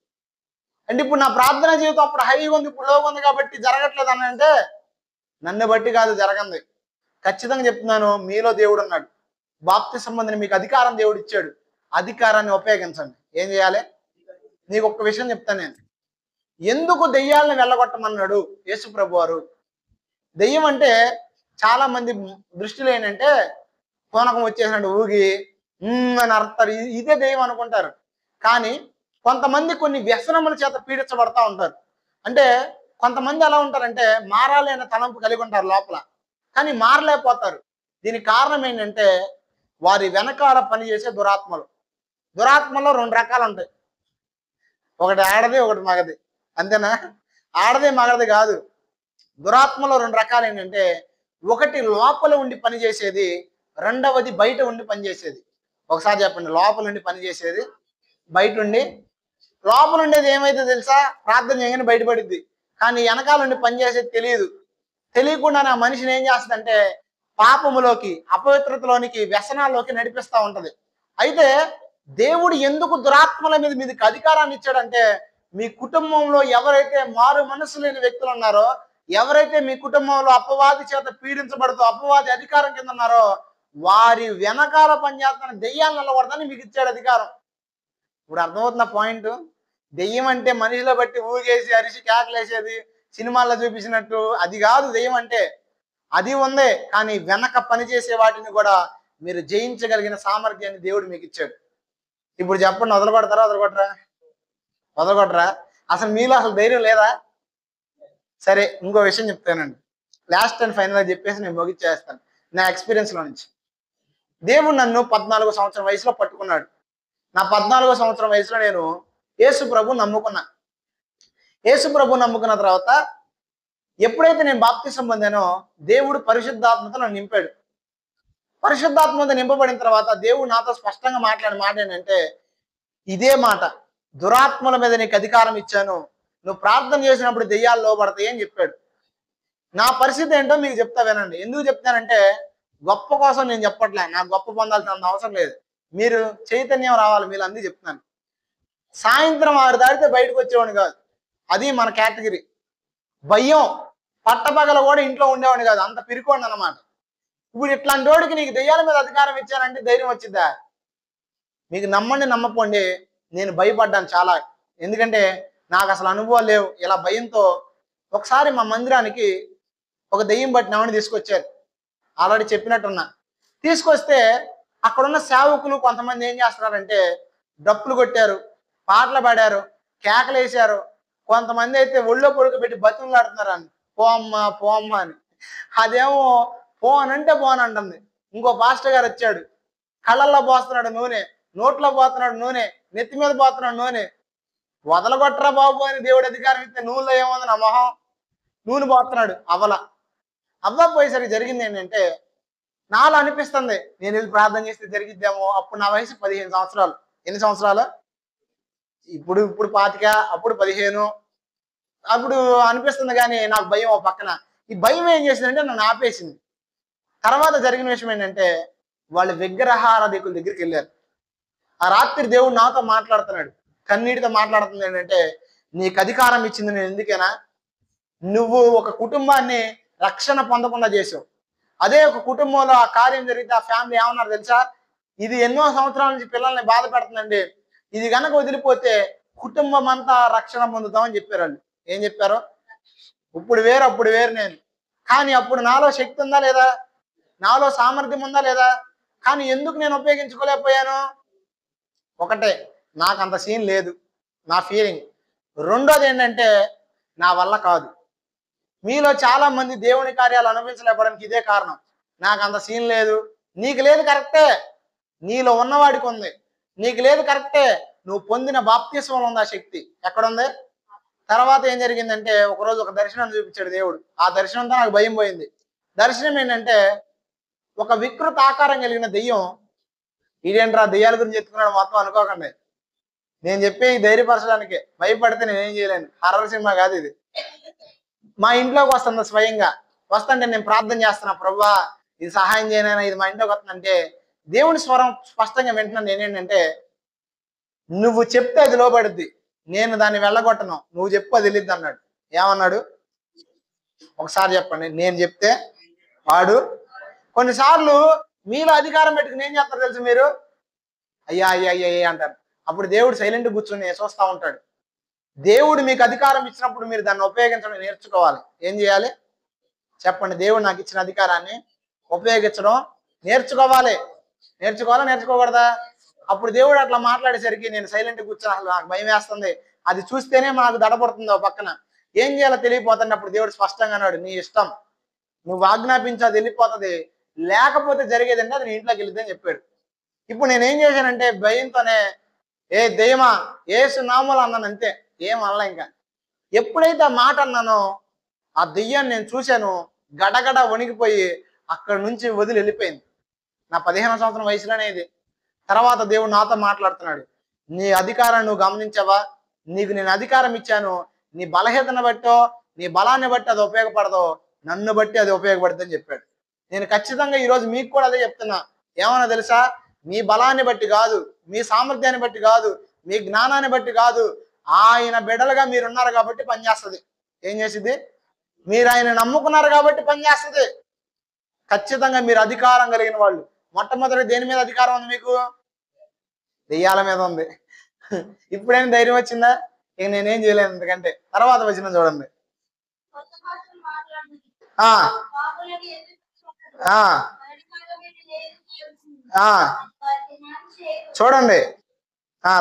అంటే ఇప్పుడు నా ప్రార్థన జీవితం అప్పుడు హైగా ఉంది, ఇప్పుడు లోగా ఉంది కాబట్టి జరగట్లేదు అని అంటే నన్ను బట్టి కాదు జరగంది. ఖచ్చితంగా చెప్తున్నాను, మీలో దేవుడు ఉన్నాడు. బాప్తిసం పొందిన మీకు అధికారం దేవుడు ఇచ్చాడు. అధికారాన్ని ఉపయోగించండి. ఏం చేయాలి? నీకు ఒక్క విషయం చెప్తాను నేను. ఎందుకు దెయ్యాలను వెళ్ళగొట్టమన్నాడు యేసు ప్రభు వారు? దెయ్యం అంటే చాలా మంది దృష్టిలో ఏంటంటే పూనకం వచ్చేసినట్టు ఊగి అని అర్థారు, ఇదే దెయ్యం అనుకుంటారు. కానీ కొంతమంది కొన్ని వ్యసనముల చేత పీడించబడతా ఉంటారు. అంటే కొంతమంది ఎలా ఉంటారంటే మారాలి అనే తలంపు కలిగి ఉంటారు లోపల, కానీ మారలేకపోతారు. దీనికి కారణం ఏంటంటే వారి వెనకాల పనిచేసే దురాత్మలు. దురాత్మలో 2 రకాలు ఉంటాయి, ఒకటి ఆడది, ఒకటి మగది. అంతేనా? ఆడది మగది కాదు. దురాత్మలో 2 రకాలు ఏంటంటే ఒకటి లోపల ఉండి పనిచేసేది, రెండవది బయట ఉండి పనిచేసేది. ఒకసారి చెప్పండి, లోపల ఉండి పనిచేసేది, బయట ఉండి. లోపల ఉండేది ఏమైతే తెలుసా? ప్రార్థన చేయగానే బయటపడిద్ది. కానీ వెనకాల ఉండి పనిచేసేది తెలియదు. తెలియకుండా నా మనిషిని ఏం చేస్తుందంటే పాపములోకి, అపవిత్రతలోనికి, వ్యసనాల్లోకి నడిపిస్తూ ఉంటది. అయితే దేవుడు ఎందుకు దురాత్మల మీద మీదకి అధికారాన్ని ఇచ్చాడంటే మీ కుటుంబంలో ఎవరైతే మారు మనసు లేని వ్యక్తులు ఉన్నారో, ఎవరైతే మీ కుటుంబంలో అపవాది చేత పీడించబడుతూ అపవాది అధికారం కింద ఉన్నారో వారి వెనకాల పనిచేస్తున్న దెయ్యాలను నిలబడదని మీకు ఇచ్చాడు అధికారం. ఇప్పుడు అర్థమవుతున్న పాయింట్? దెయ్యం అంటే మనిషిలో బట్టి ఊగేసి అరిసి కేకలేసేది, సినిమాల్లో చూపించినట్టు అది కాదు దెయ్యం అంటే. అది ఉందే, కానీ వెనక పనిచేసే వాటిని కూడా మీరు జయించగలిగిన సామర్థ్యాన్ని దేవుడు మీకు ఇచ్చాడు. ఇప్పుడు చెప్పండి, వదలగొడతారా? వదలగొట్టరా? అసలు మీలో అసలు ధైర్యం లేదా? సరే, ఇంకో విషయం చెప్తానండి, లాస్ట్ అండ్ ఫైనల్గా చెప్పేసి నేను ముగిచ్చేస్తాను. నా ఎక్స్పీరియన్స్లో నుంచి దేవుడు నన్ను 14 సంవత్సరం వయసులో పట్టుకున్నాడు. నా 14 సంవత్సరం వయసులో నేను యేసు ప్రభు నమ్ముకున్నా. యేసు ప్రభు నమ్ముకున్న తర్వాత ఎప్పుడైతే నేను బాప్తిసం పొందానో దేవుడు పరిశుద్ధాత్మతో నన్ను నింపాడు. పరిశుద్ధాత్మతో నింపబడిన తర్వాత దేవుడు నాతో స్పష్టంగా మాట్లాడిన మాట ఏంటంటే ఇదే మాట, దురాత్మల మీద నీకు అధికారం ఇచ్చాను, నువ్వు ప్రార్థన చేసినప్పుడు దెయ్యాలు లోబడతాయి అని చెప్పాడు. నా పరిస్థితి ఏంటో మీకు చెప్తా వినండి. ఎందుకు చెప్తానంటే గొప్ప కోసం నేను చెప్పట్లే, నాకు గొప్ప పొందాల్సిన అవసరం లేదు. మీరు చైతన్యం రావాలి, మీరు అందుకు చెప్తున్నాను. సాయంత్రం 6 దాటితే బయటకు వచ్చేవాడిని కాదు, అది మన కేటగిరీ. భయం, పట్టపగల కూడా ఇంట్లో ఉండేవాడిని కాదు, అంత పిరికోండి అన్నమాట. ఇప్పుడు ఇట్లాంటి వాడికి నీకు దెయ్యాల మీద అధికారం ఇచ్చానంటే ధైర్యం వచ్చిద్దా? మీకు నమ్మండి నమ్మపోండి, నేను భయపడ్డాను చాలా. ఎందుకంటే నాకు అసలు అనుభవాలు లేవు. ఇలా భయంతో ఒకసారి మా మందిరానికి ఒక దెయ్యం పట్టినవాడిని తీసుకొచ్చారు. ఆల్రెడీ చెప్పినట్టున్నా. తీసుకొస్తే అక్కడున్న సేవకులు కొంతమంది ఏం చేస్తున్నారంటే డప్పులు కొట్టారు, పాటలు పాడారు, కేకలు వేసారు. కొంతమంది అయితే ఒళ్ళో పడుకోబెట్టి బతుకులాడుతున్నారు అని, పో అమ్మ అని. అదేమో పోనంటే పోనంటుంది. ఇంకో పాస్టర్ గారు వచ్చాడు, కళ్ళల్లో పోస్తున్నాడు నూనె, నోట్లో పోతున్నాడు నూనె, నెత్తి మీద పోతున్నాడు నూనె. వదలగొట్టరా బాబు అని దేవుడి అధికారం ఇస్తే నూనెలో ఏముంది నా మొహం, నూనె పోతున్నాడు. అవ్వ పోయేసరికి జరిగింది ఏంటంటే నాలో అనిపిస్తుంది నేను వెళ్ళి ప్రార్థన చేస్తే జరిగిద్దామో. అప్పుడు నా వయసు 15 సంవత్సరాలు. ఎన్ని సంవత్సరాలు? ఇప్పుడు 25, అప్పుడు 15. అప్పుడు అనిపిస్తుంది, కానీ నాకు భయం ఓ పక్కన. ఈ భయం ఏం చేసిందంటే నన్ను ఆపేసింది. తర్వాత జరిగిన విషయం ఏంటంటే వాళ్ళు విగ్రహారాధికుల దగ్గరికి వెళ్ళారు. ఆ రాత్రి దేవుడు నాతో మాట్లాడుతున్నాడు, కన్నీటితో మాట్లాడుతుంది. ఏంటంటే నీకు అధికారం ఇచ్చింది నేను ఎందుకేనా, నువ్వు ఒక కుటుంబాన్ని రక్షణ పొందకుండా చేసావు. అదే ఒక కుటుంబంలో ఆ కార్యం జరిగితే ఆ ఫ్యామిలీ ఏమన్నారు తెలుసా? ఇది ఎన్నో సంవత్సరాల నుంచి పిల్లల్ని బాధ పెడుతుందండి, ఇది కనుక వదిలిపోతే కుటుంబం అంతా రక్షణ పొందుతామని చెప్పారు వాళ్ళు. ఏం చెప్పారు? ఇప్పుడు వేరు అప్పుడు వేరు నేను. కానీ అప్పుడు నాలో శక్తి ఉందా లేదా, నాలో సామర్థ్యం ఉందా లేదా, కానీ ఎందుకు నేను ఉపయోగించుకోలేకపోయాను? ఒకటే, నాకు అంత సీన్ లేదు, నా ఫీలింగ్. రెండోది ఏంటంటే నా వల్ల కాదు. మీలో చాలా మంది దేవుని కార్యాలు అనుభవించలేకపోవడానికి ఇదే కారణం. నాకు అంత సీన్ లేదు. నీకు లేదు కరెక్టే, నీలో ఉన్నవాడికి ఉంది. నీకు లేదు కరెక్టే, నువ్వు పొందిన బాప్తిస్మంలో ఉంది ఆ శక్తి. ఎక్కడుంది? తర్వాత ఏం జరిగిందంటే ఒకరోజు ఒక దర్శనం చూపించాడు దేవుడు. ఆ దర్శనంతో నాకు భయం పోయింది. దర్శనం ఏంటంటే ఒక వికృత ఆకారం కలిగిన దెయ్యం. ఇదేంట్రా దెయ్యాల గురించి ఎత్తుకున్నాడు మొత్తం అనుకోకండి, నేను చెప్పే ఈ ధైర్యపరచడానికి. భయపడితే నేనేం చేయలేను, హర్రర్ సినిమా కాదు ఇది. మా ఇంట్లోకి వస్తుంది స్వయంగా. వస్తుంటే నేను ప్రార్థన చేస్తున్నా, ప్రభువా ఇది సహాయం చేయనైనా, ఇది మా ఇంట్లోకి వస్తుందంటే దేవుని స్వరం స్పష్టంగా వింటున్నాను నేనేంటంటే, నువ్వు చెప్తే అది లోబడుద్ది, నేను దాన్ని వెళ్ళగొట్టను, నువ్వు చెప్పు అది వెళ్ళిద్ది అన్నాడు. ఏమన్నాడు ఒకసారి చెప్పండి. నేను చెప్తే వాడు. కొన్నిసార్లు మీలో అధికారం పెట్టుకుని ఏం చేస్తారు తెలుసు మీరు, అయ్యా అయ్యా అయ్యా అయ్యా అంటారు. అప్పుడు దేవుడు సైలెంట్ కూర్చొని చూస్తా ఉంటాడు. దేవుడు మీకు అధికారం ఇచ్చినప్పుడు మీరు దాన్ని ఉపయోగించడం నేర్చుకోవాలి. ఏం చేయాలి చెప్పండి? దేవుడు నాకు ఇచ్చిన అధికారాన్ని ఉపయోగించడం నేర్చుకోవాలి. నేర్చుకోకూడదా? అప్పుడు దేవుడు అట్లా మాట్లాడేసరికి నేను సైలెంట్ కూర్చొని అసలు నాకు భయం వేస్తుంది, అది చూస్తేనే నాకు దడపడుతుంది ఓ పక్కన, ఏం చేయాలో తెలియపోతుంది. అప్పుడు దేవుడు స్పష్టంగా అన్నాడు, నీ ఇష్టం, నువ్వు ఆజ్ఞాపించి అది వెళ్ళిపోతుంది, లేకపోతే జరిగేదంటే అది నీ ఇంట్లోకి వెళ్ళిద్ది అని చెప్పాడు. ఇప్పుడు నేనేం చేశానంటే భయంతోనే ఏ దెయ్యమా ఏసు నామూలు అన్నాను, అంతే, ఏం అనలా. ఇంకా ఎప్పుడైతే ఆ మాట అన్నానో ఆ దెయ్యాన్ని నేను చూశాను, గడగడ వణికిపోయి అక్కడి నుంచి వదిలి వెళ్ళిపోయింది. నా 15వ సంవత్సరం వయసులోనే ఇది. తర్వాత దేవుడు నాతో మాట్లాడుతున్నాడు, నీ అధికారాన్ని నువ్వు గమనించావా, నీకు నేను అధికారం ఇచ్చాను, నీ బలహీనతను బట్టో నీ బలాన్ని బట్టి అది ఉపయోగపడదో, నన్ను బట్టి అది ఉపయోగపడుతుంది అని చెప్పాడు. నేను ఖచ్చితంగా ఈరోజు మీకు కూడా అదే చెప్తున్నా. ఏమన్నా తెలుసా, మీ బలాన్ని బట్టి కాదు, మీ సామర్థ్యాన్ని బట్టి కాదు, మీ జ్ఞానాన్ని బట్టి కాదు, ఆయన బిడ్డలుగా మీరున్నారు కాబట్టి పనిచేస్తుంది. ఏం చేసిద్ది? మీరు ఆయన నమ్ముకున్నారు కాబట్టి పనిచేస్తుంది. ఖచ్చితంగా మీరు అధికారం కలిగిన వాళ్ళు. మొట్టమొదటి దేని మీద అధికారం ఉంది మీకు? దెయ్యాల మీద ఉంది. ఇప్పుడేం ధైర్యం వచ్చిందా? ఇక నేనేం చేయలేను ఎందుకంటే. తర్వాత వచ్చిన చూడండి. ఆ ఆ ఆ చూడండి.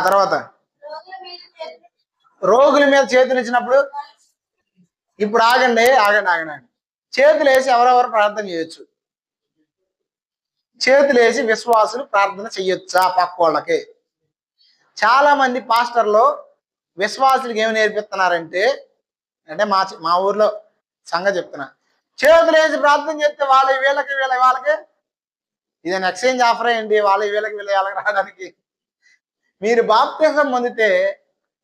తర్వాత రోగుల మీద చేతులు ఇచ్చినప్పుడు, ఇప్పుడు ఆగండి ఆగండి ఆగండి ఆగండి. చేతులు వేసి ఎవరెవరు ప్రార్థన చేయొచ్చు? చేతులు వేసి విశ్వాసులు ప్రార్థన చెయ్యొచ్చా పక్క వాళ్ళకి? చాలా మంది పాస్టర్లు విశ్వాసులకి ఏమి నేర్పిస్తున్నారంటే, అంటే మా ఊర్లో సంగతి చెప్తున్నా, చేతులు వేసి ప్రార్థన చేస్తే వాళ్ళకి ఇదేనా ఎక్స్చేంజ్ ఆఫర్ ఏంటి? వాళ్ళకి వీళ్ళకి రావడానికి. మీరు బాప్తిసం పొందితే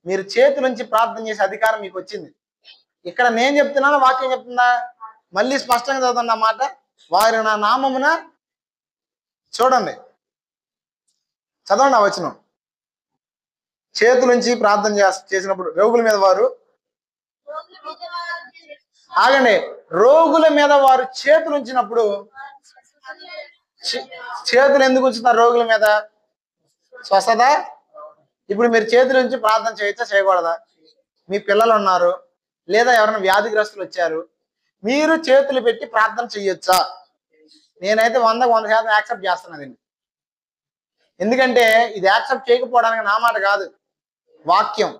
మీరు చేతులుంచి ప్రార్థన చేసే అధికారం మీకు వచ్చింది. ఇక్కడ నేను చెప్తున్నాను, వాక్యం చెప్తుందా? మళ్ళీ స్పష్టంగా చదువుతున్న మాట, వారు నా నామమున, చూడండి చదవండి ఆ వచనం. చేతులుంచి ప్రార్థన చేసినప్పుడు రోగుల మీద వారు, ఆగండి, రోగుల మీద వారు చేతులు ఉంచినప్పుడు, చేతులు ఎందుకు ఉంచుతారు రోగుల మీద? స్వస్థత. ఇప్పుడు మీరు చేతులు ఉంచి ప్రార్థన చేయొచ్చా చేయకూడదా? మీ పిల్లలు ఉన్నారు, లేదా ఎవరైనా వ్యాధిగ్రస్తులు వచ్చారు, మీరు చేతులు పెట్టి ప్రార్థన చెయ్యొచ్చా? నేనైతే 100% యాక్సెప్ట్ చేస్తున్నాను దీన్ని. ఎందుకంటే ఇది యాక్సెప్ట్ చేయకపోవడానికి నా మాట కాదు, వాక్యం.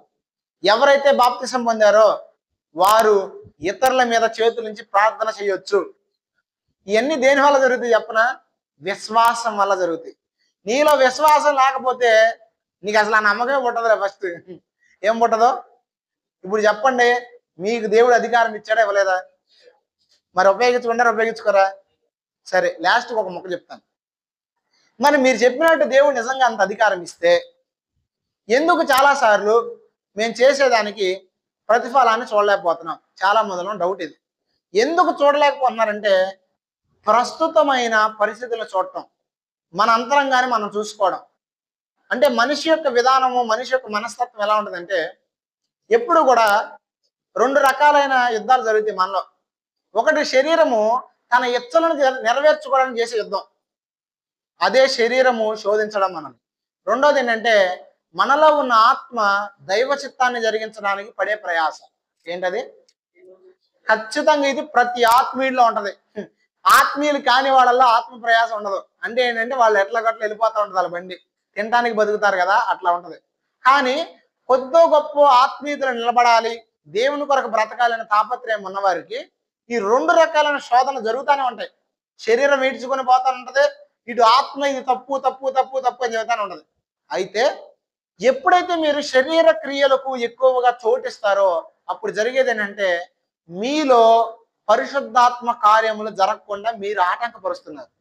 ఎవరైతే బాప్తిసం పొందారో వారు ఇతరుల మీద చేతుల నుంచి ప్రార్థన చేయొచ్చు. ఇవన్నీ దేని వల్ల జరుగుతాయి చెప్పనా? విశ్వాసం వల్ల జరుగుతాయి. నీలో విశ్వాసం లేకపోతే నీకు అసలు ఆ నమ్మకమే పుట్టదులే. ఫస్ట్ ఏం పుట్టదో? ఇప్పుడు చెప్పండి, మీకు దేవుడు అధికారం ఇచ్చాడా ఇవ్వలేదా? మరి ఉపయోగించుకుంటారా ఉపయోగించుకోరా? సరే, లాస్ట్కి ఒక మొక్క చెప్తాను. మరి మీరు చెప్పినట్టు దేవుడు నిజంగా అంత అధికారం ఇస్తే ఎందుకు చాలాసార్లు మేము చేసేదానికి ప్రతిఫలాన్ని చూడలేకపోతున్నాం? చాలా మందిలో డౌట్ ఇది. ఎందుకు చూడలేకపోతున్నారంటే, ప్రస్తుతమైన పరిస్థితులను చూడటం, మన అంతరంగాన్ని మనం చూసుకోవడం. అంటే మనిషి యొక్క విధానము, మనిషి యొక్క మనస్తత్వం ఎలా ఉంటుందంటే, ఎప్పుడు కూడా 2 రకాలైన యుద్ధాలు జరుగుతాయి మనలో. ఒకటి శరీరము తన ఇచ్చలను నెరవేర్చుకోవడానికి చేసే యుద్ధం, అదే శరీరము శోధించడం మనం. రెండోది ఏంటంటే, మనలో ఉన్న ఆత్మ దైవ చిత్తాన్ని జరిగించడానికి పడే ప్రయాస. ఏంటది? ఖచ్చితంగా ఇది ప్రతి ఆత్మీయుల్లో ఉంటది. ఆత్మీయులు కాని వాళ్ళల్లో ఆత్మ ప్రయాసం ఉండదు. అంటే ఏంటంటే, వాళ్ళు ఎట్లగట్ల వెళ్ళిపోతూ ఉంటుంది వాళ్ళ బండి, తినడానికి బతుకుతారు కదా, అట్లా ఉంటది. కానీ కొద్దో గొప్ప ఆత్మీయతలు నిలబడాలి, దేవుని కొరకు బ్రతకాలనే తాపత్రయం ఉన్నవారికి ఈ 2 రకాలైన శోధనలు జరుగుతూనే ఉంటాయి. శరీరం ఈడ్చుకొని పోతా ఉంటది, ఇటు ఆత్మ ఇది తప్పు తప్పు తప్పు తప్పు అని చెబుతానే ఉంటది. అయితే ఎప్పుడైతే మీరు శరీర క్రియలకు ఎక్కువగా చోటిస్తారో అప్పుడు జరిగేది ఏంటంటే, మీలో పరిశుద్ధాత్మ కార్యములు జరగకుండా మీరు ఆటంకపరుస్తున్నారు.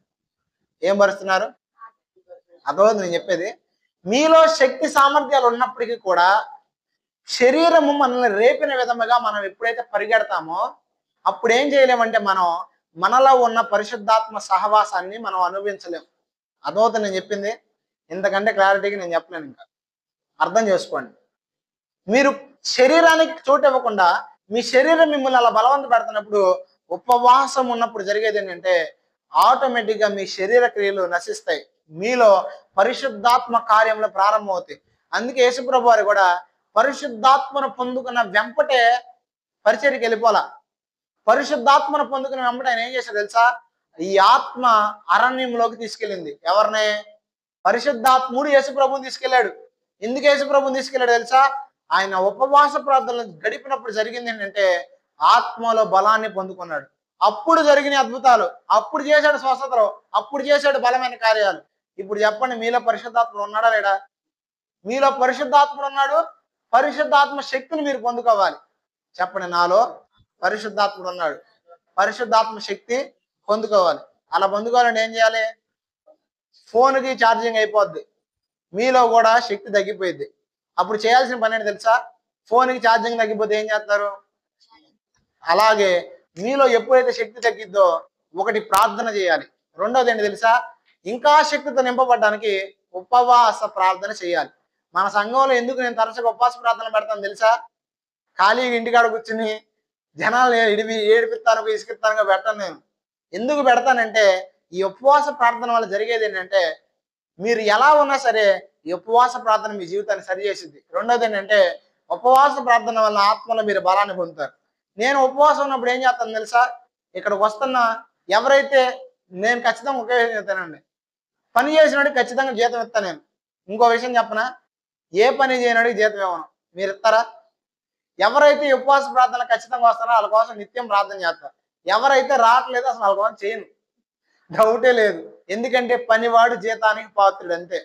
ఏం పరుస్తున్నారు? అర్థమవుతుంది నేను చెప్పేది? మీలో శక్తి సామర్థ్యాలు ఉన్నప్పటికీ కూడా శరీరము మనల్ని రేపిన విధముగా మనం ఎప్పుడైతే పరిగెడతామో అప్పుడు ఏం చేయలేమంటే మనం మనలో ఉన్న పరిశుద్ధాత్మ సహవాసాన్ని మనం అనుభవించలేం. అర్థమవుతుంది నేను చెప్పింది? ఇంతకంటే క్లారిటీగా నేను చెప్పలేను ఇంకా. అర్థం చేసుకోండి. మీరు శరీరానికి చోటు ఇవ్వకుండా మీ శరీరం మిమ్మల్ని అలా బలవంత పెడుతున్నప్పుడు, ఉపవాసం ఉన్నప్పుడు జరిగేది ఏంటంటే ఆటోమేటిక్గా మీ శరీర క్రియలు నశిస్తాయి. మీలో పరిశుద్ధాత్మ కార్యములు ప్రారంభమవుతాయి. అందుకే యేసుప్రభు వారు కూడా పరిశుద్ధాత్మను పొందుకున్న వెంపటే పరిచర్యకి వెళ్ళిపోలా. పరిశుద్ధాత్మను పొందుకున్న వెంబడి ఆయన ఏం చేశాడు తెలుసా? ఈ ఆత్మ అరణ్యంలోకి తీసుకెళ్ళింది. ఎవరిని? పరిశుద్ధాత్ముడు యేసుప్రభుని తీసుకెళ్ళాడు. ఎందుకు యేసుప్రభుని తీసుకెళ్ళాడు తెలుసా? ఆయన ఉపవాస ప్రార్థనలు గడిపినప్పుడు జరిగింది ఏంటంటే ఆత్మలో బలాన్ని పొందుకున్నాడు. అప్పుడు జరిగిన అద్భుతాలు, అప్పుడు చేశాడు స్వస్థతలు, అప్పుడు చేశాడు బలమైన కార్యాలు. ఇప్పుడు చెప్పండి, మీలో పరిశుద్ధాత్ముడు ఉన్నాడా లేడా? మీలో పరిశుద్ధాత్ముడు ఉన్నాడు. పరిశుద్ధాత్మ శక్తిని మీరు పొందుకోవాలి. చెప్పండి, నాలో పరిశుద్ధాత్ముడు ఉన్నాడు. పరిశుద్ధాత్మ శక్తి పొందుకోవాలి. అలా పొందుకోవాలంటే ఏం చేయాలి? ఫోన్కి ఛార్జింగ్ అయిపోద్ది, మీలో కూడా శక్తి తగ్గిపోయింది. అప్పుడు చేయాల్సిన పని ఏంటి తెలుసా? ఫోన్కి ఛార్జింగ్ తగ్గిపోతే ఏం చేస్తారు? అలాగే మీలో ఎప్పుడైతే శక్తి తగ్గిద్దో ఒకటి ప్రార్థన చేయాలి. రెండోది ఏంటి తెలుసా? ఇంకా శక్తితో నింపబడడానికి ఉపవాస ప్రార్థన చేయాలి. మన సంఘంలో ఎందుకు నేను తరచుగా ఉపవాస ప్రార్థన పెడతాను తెలుసా? ఖాళీగా ఇంటికాడ కూర్చుని జనాలు ఏడిపిస్తాను ఇసుకిస్తానుగా పెట్టాను నేను. ఎందుకు పెడతానంటే ఈ ఉపవాస ప్రార్థన వల్ల జరిగేది ఏంటంటే మీరు ఎలా ఉన్నా సరే ఈ ఉపవాస ప్రార్థన మీ జీవితాన్ని సరి చేసిద్ది. రెండోది ఏంటంటే ఉపవాస ప్రార్థన వల్ల ఆత్మలో మీరు బలాన్ని పొందుతారు. నేను ఉపవాసం ఉన్నప్పుడు ఏం చేస్తాను తెలుసా? ఇక్కడికి వస్తున్న ఎవరైతే నేను ఖచ్చితంగా ఒకే విషయం చెప్తానండి, పని చేసినోడికి ఖచ్చితంగా జీతం ఇస్తాను నేను. ఇంకో విషయం చెప్పనా? ఏ పని చేయనోడికి జీతం ఇవ్వను. మీరు ఇస్తారా? ఎవరైతే ఉపవాస ప్రార్థనలు ఖచ్చితంగా వస్తారో వాళ్ళ కోసం నిత్యం ప్రార్థన చేస్తారు. ఎవరైతే రావట్లేదో అసలు వాళ్ళ కోసం చేయను, డౌటే లేదు. ఎందుకంటే పనివాడు జీతానికి పాత్రుడు, అంతే.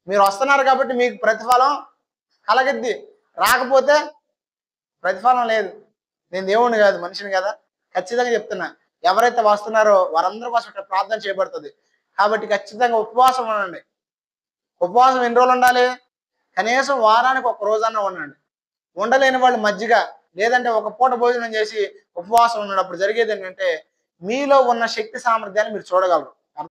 మీరు వస్తున్నారు కాబట్టి మీకు ప్రతిఫలం కలగద్ది, రాకపోతే ప్రతిఫలం లేదు. నేను దేవుణ్ణి కాదు, మనిషిని కదా. ఖచ్చితంగా చెప్తున్నా, ఎవరైతే వస్తున్నారో వారందరి కోసం ఇక్కడ ప్రార్థన చేయబడుతుంది. కాబట్టి ఖచ్చితంగా ఉపవాసం ఉండండి. ఉపవాసం ఎన్ని రోజులు ఉండాలి? కనీసం వారానికి ఒక రోజన్నా ఉండండి. ఉండలేని వాళ్ళు మజ్జిగ లేదంటే ఒక పూట భోజనం చేసి ఉపవాసం ఉన్నప్పుడు జరిగేది ఏంటంటే మీలో ఉన్న శక్తి సామర్థ్యాన్ని మీరు చూడగలరు.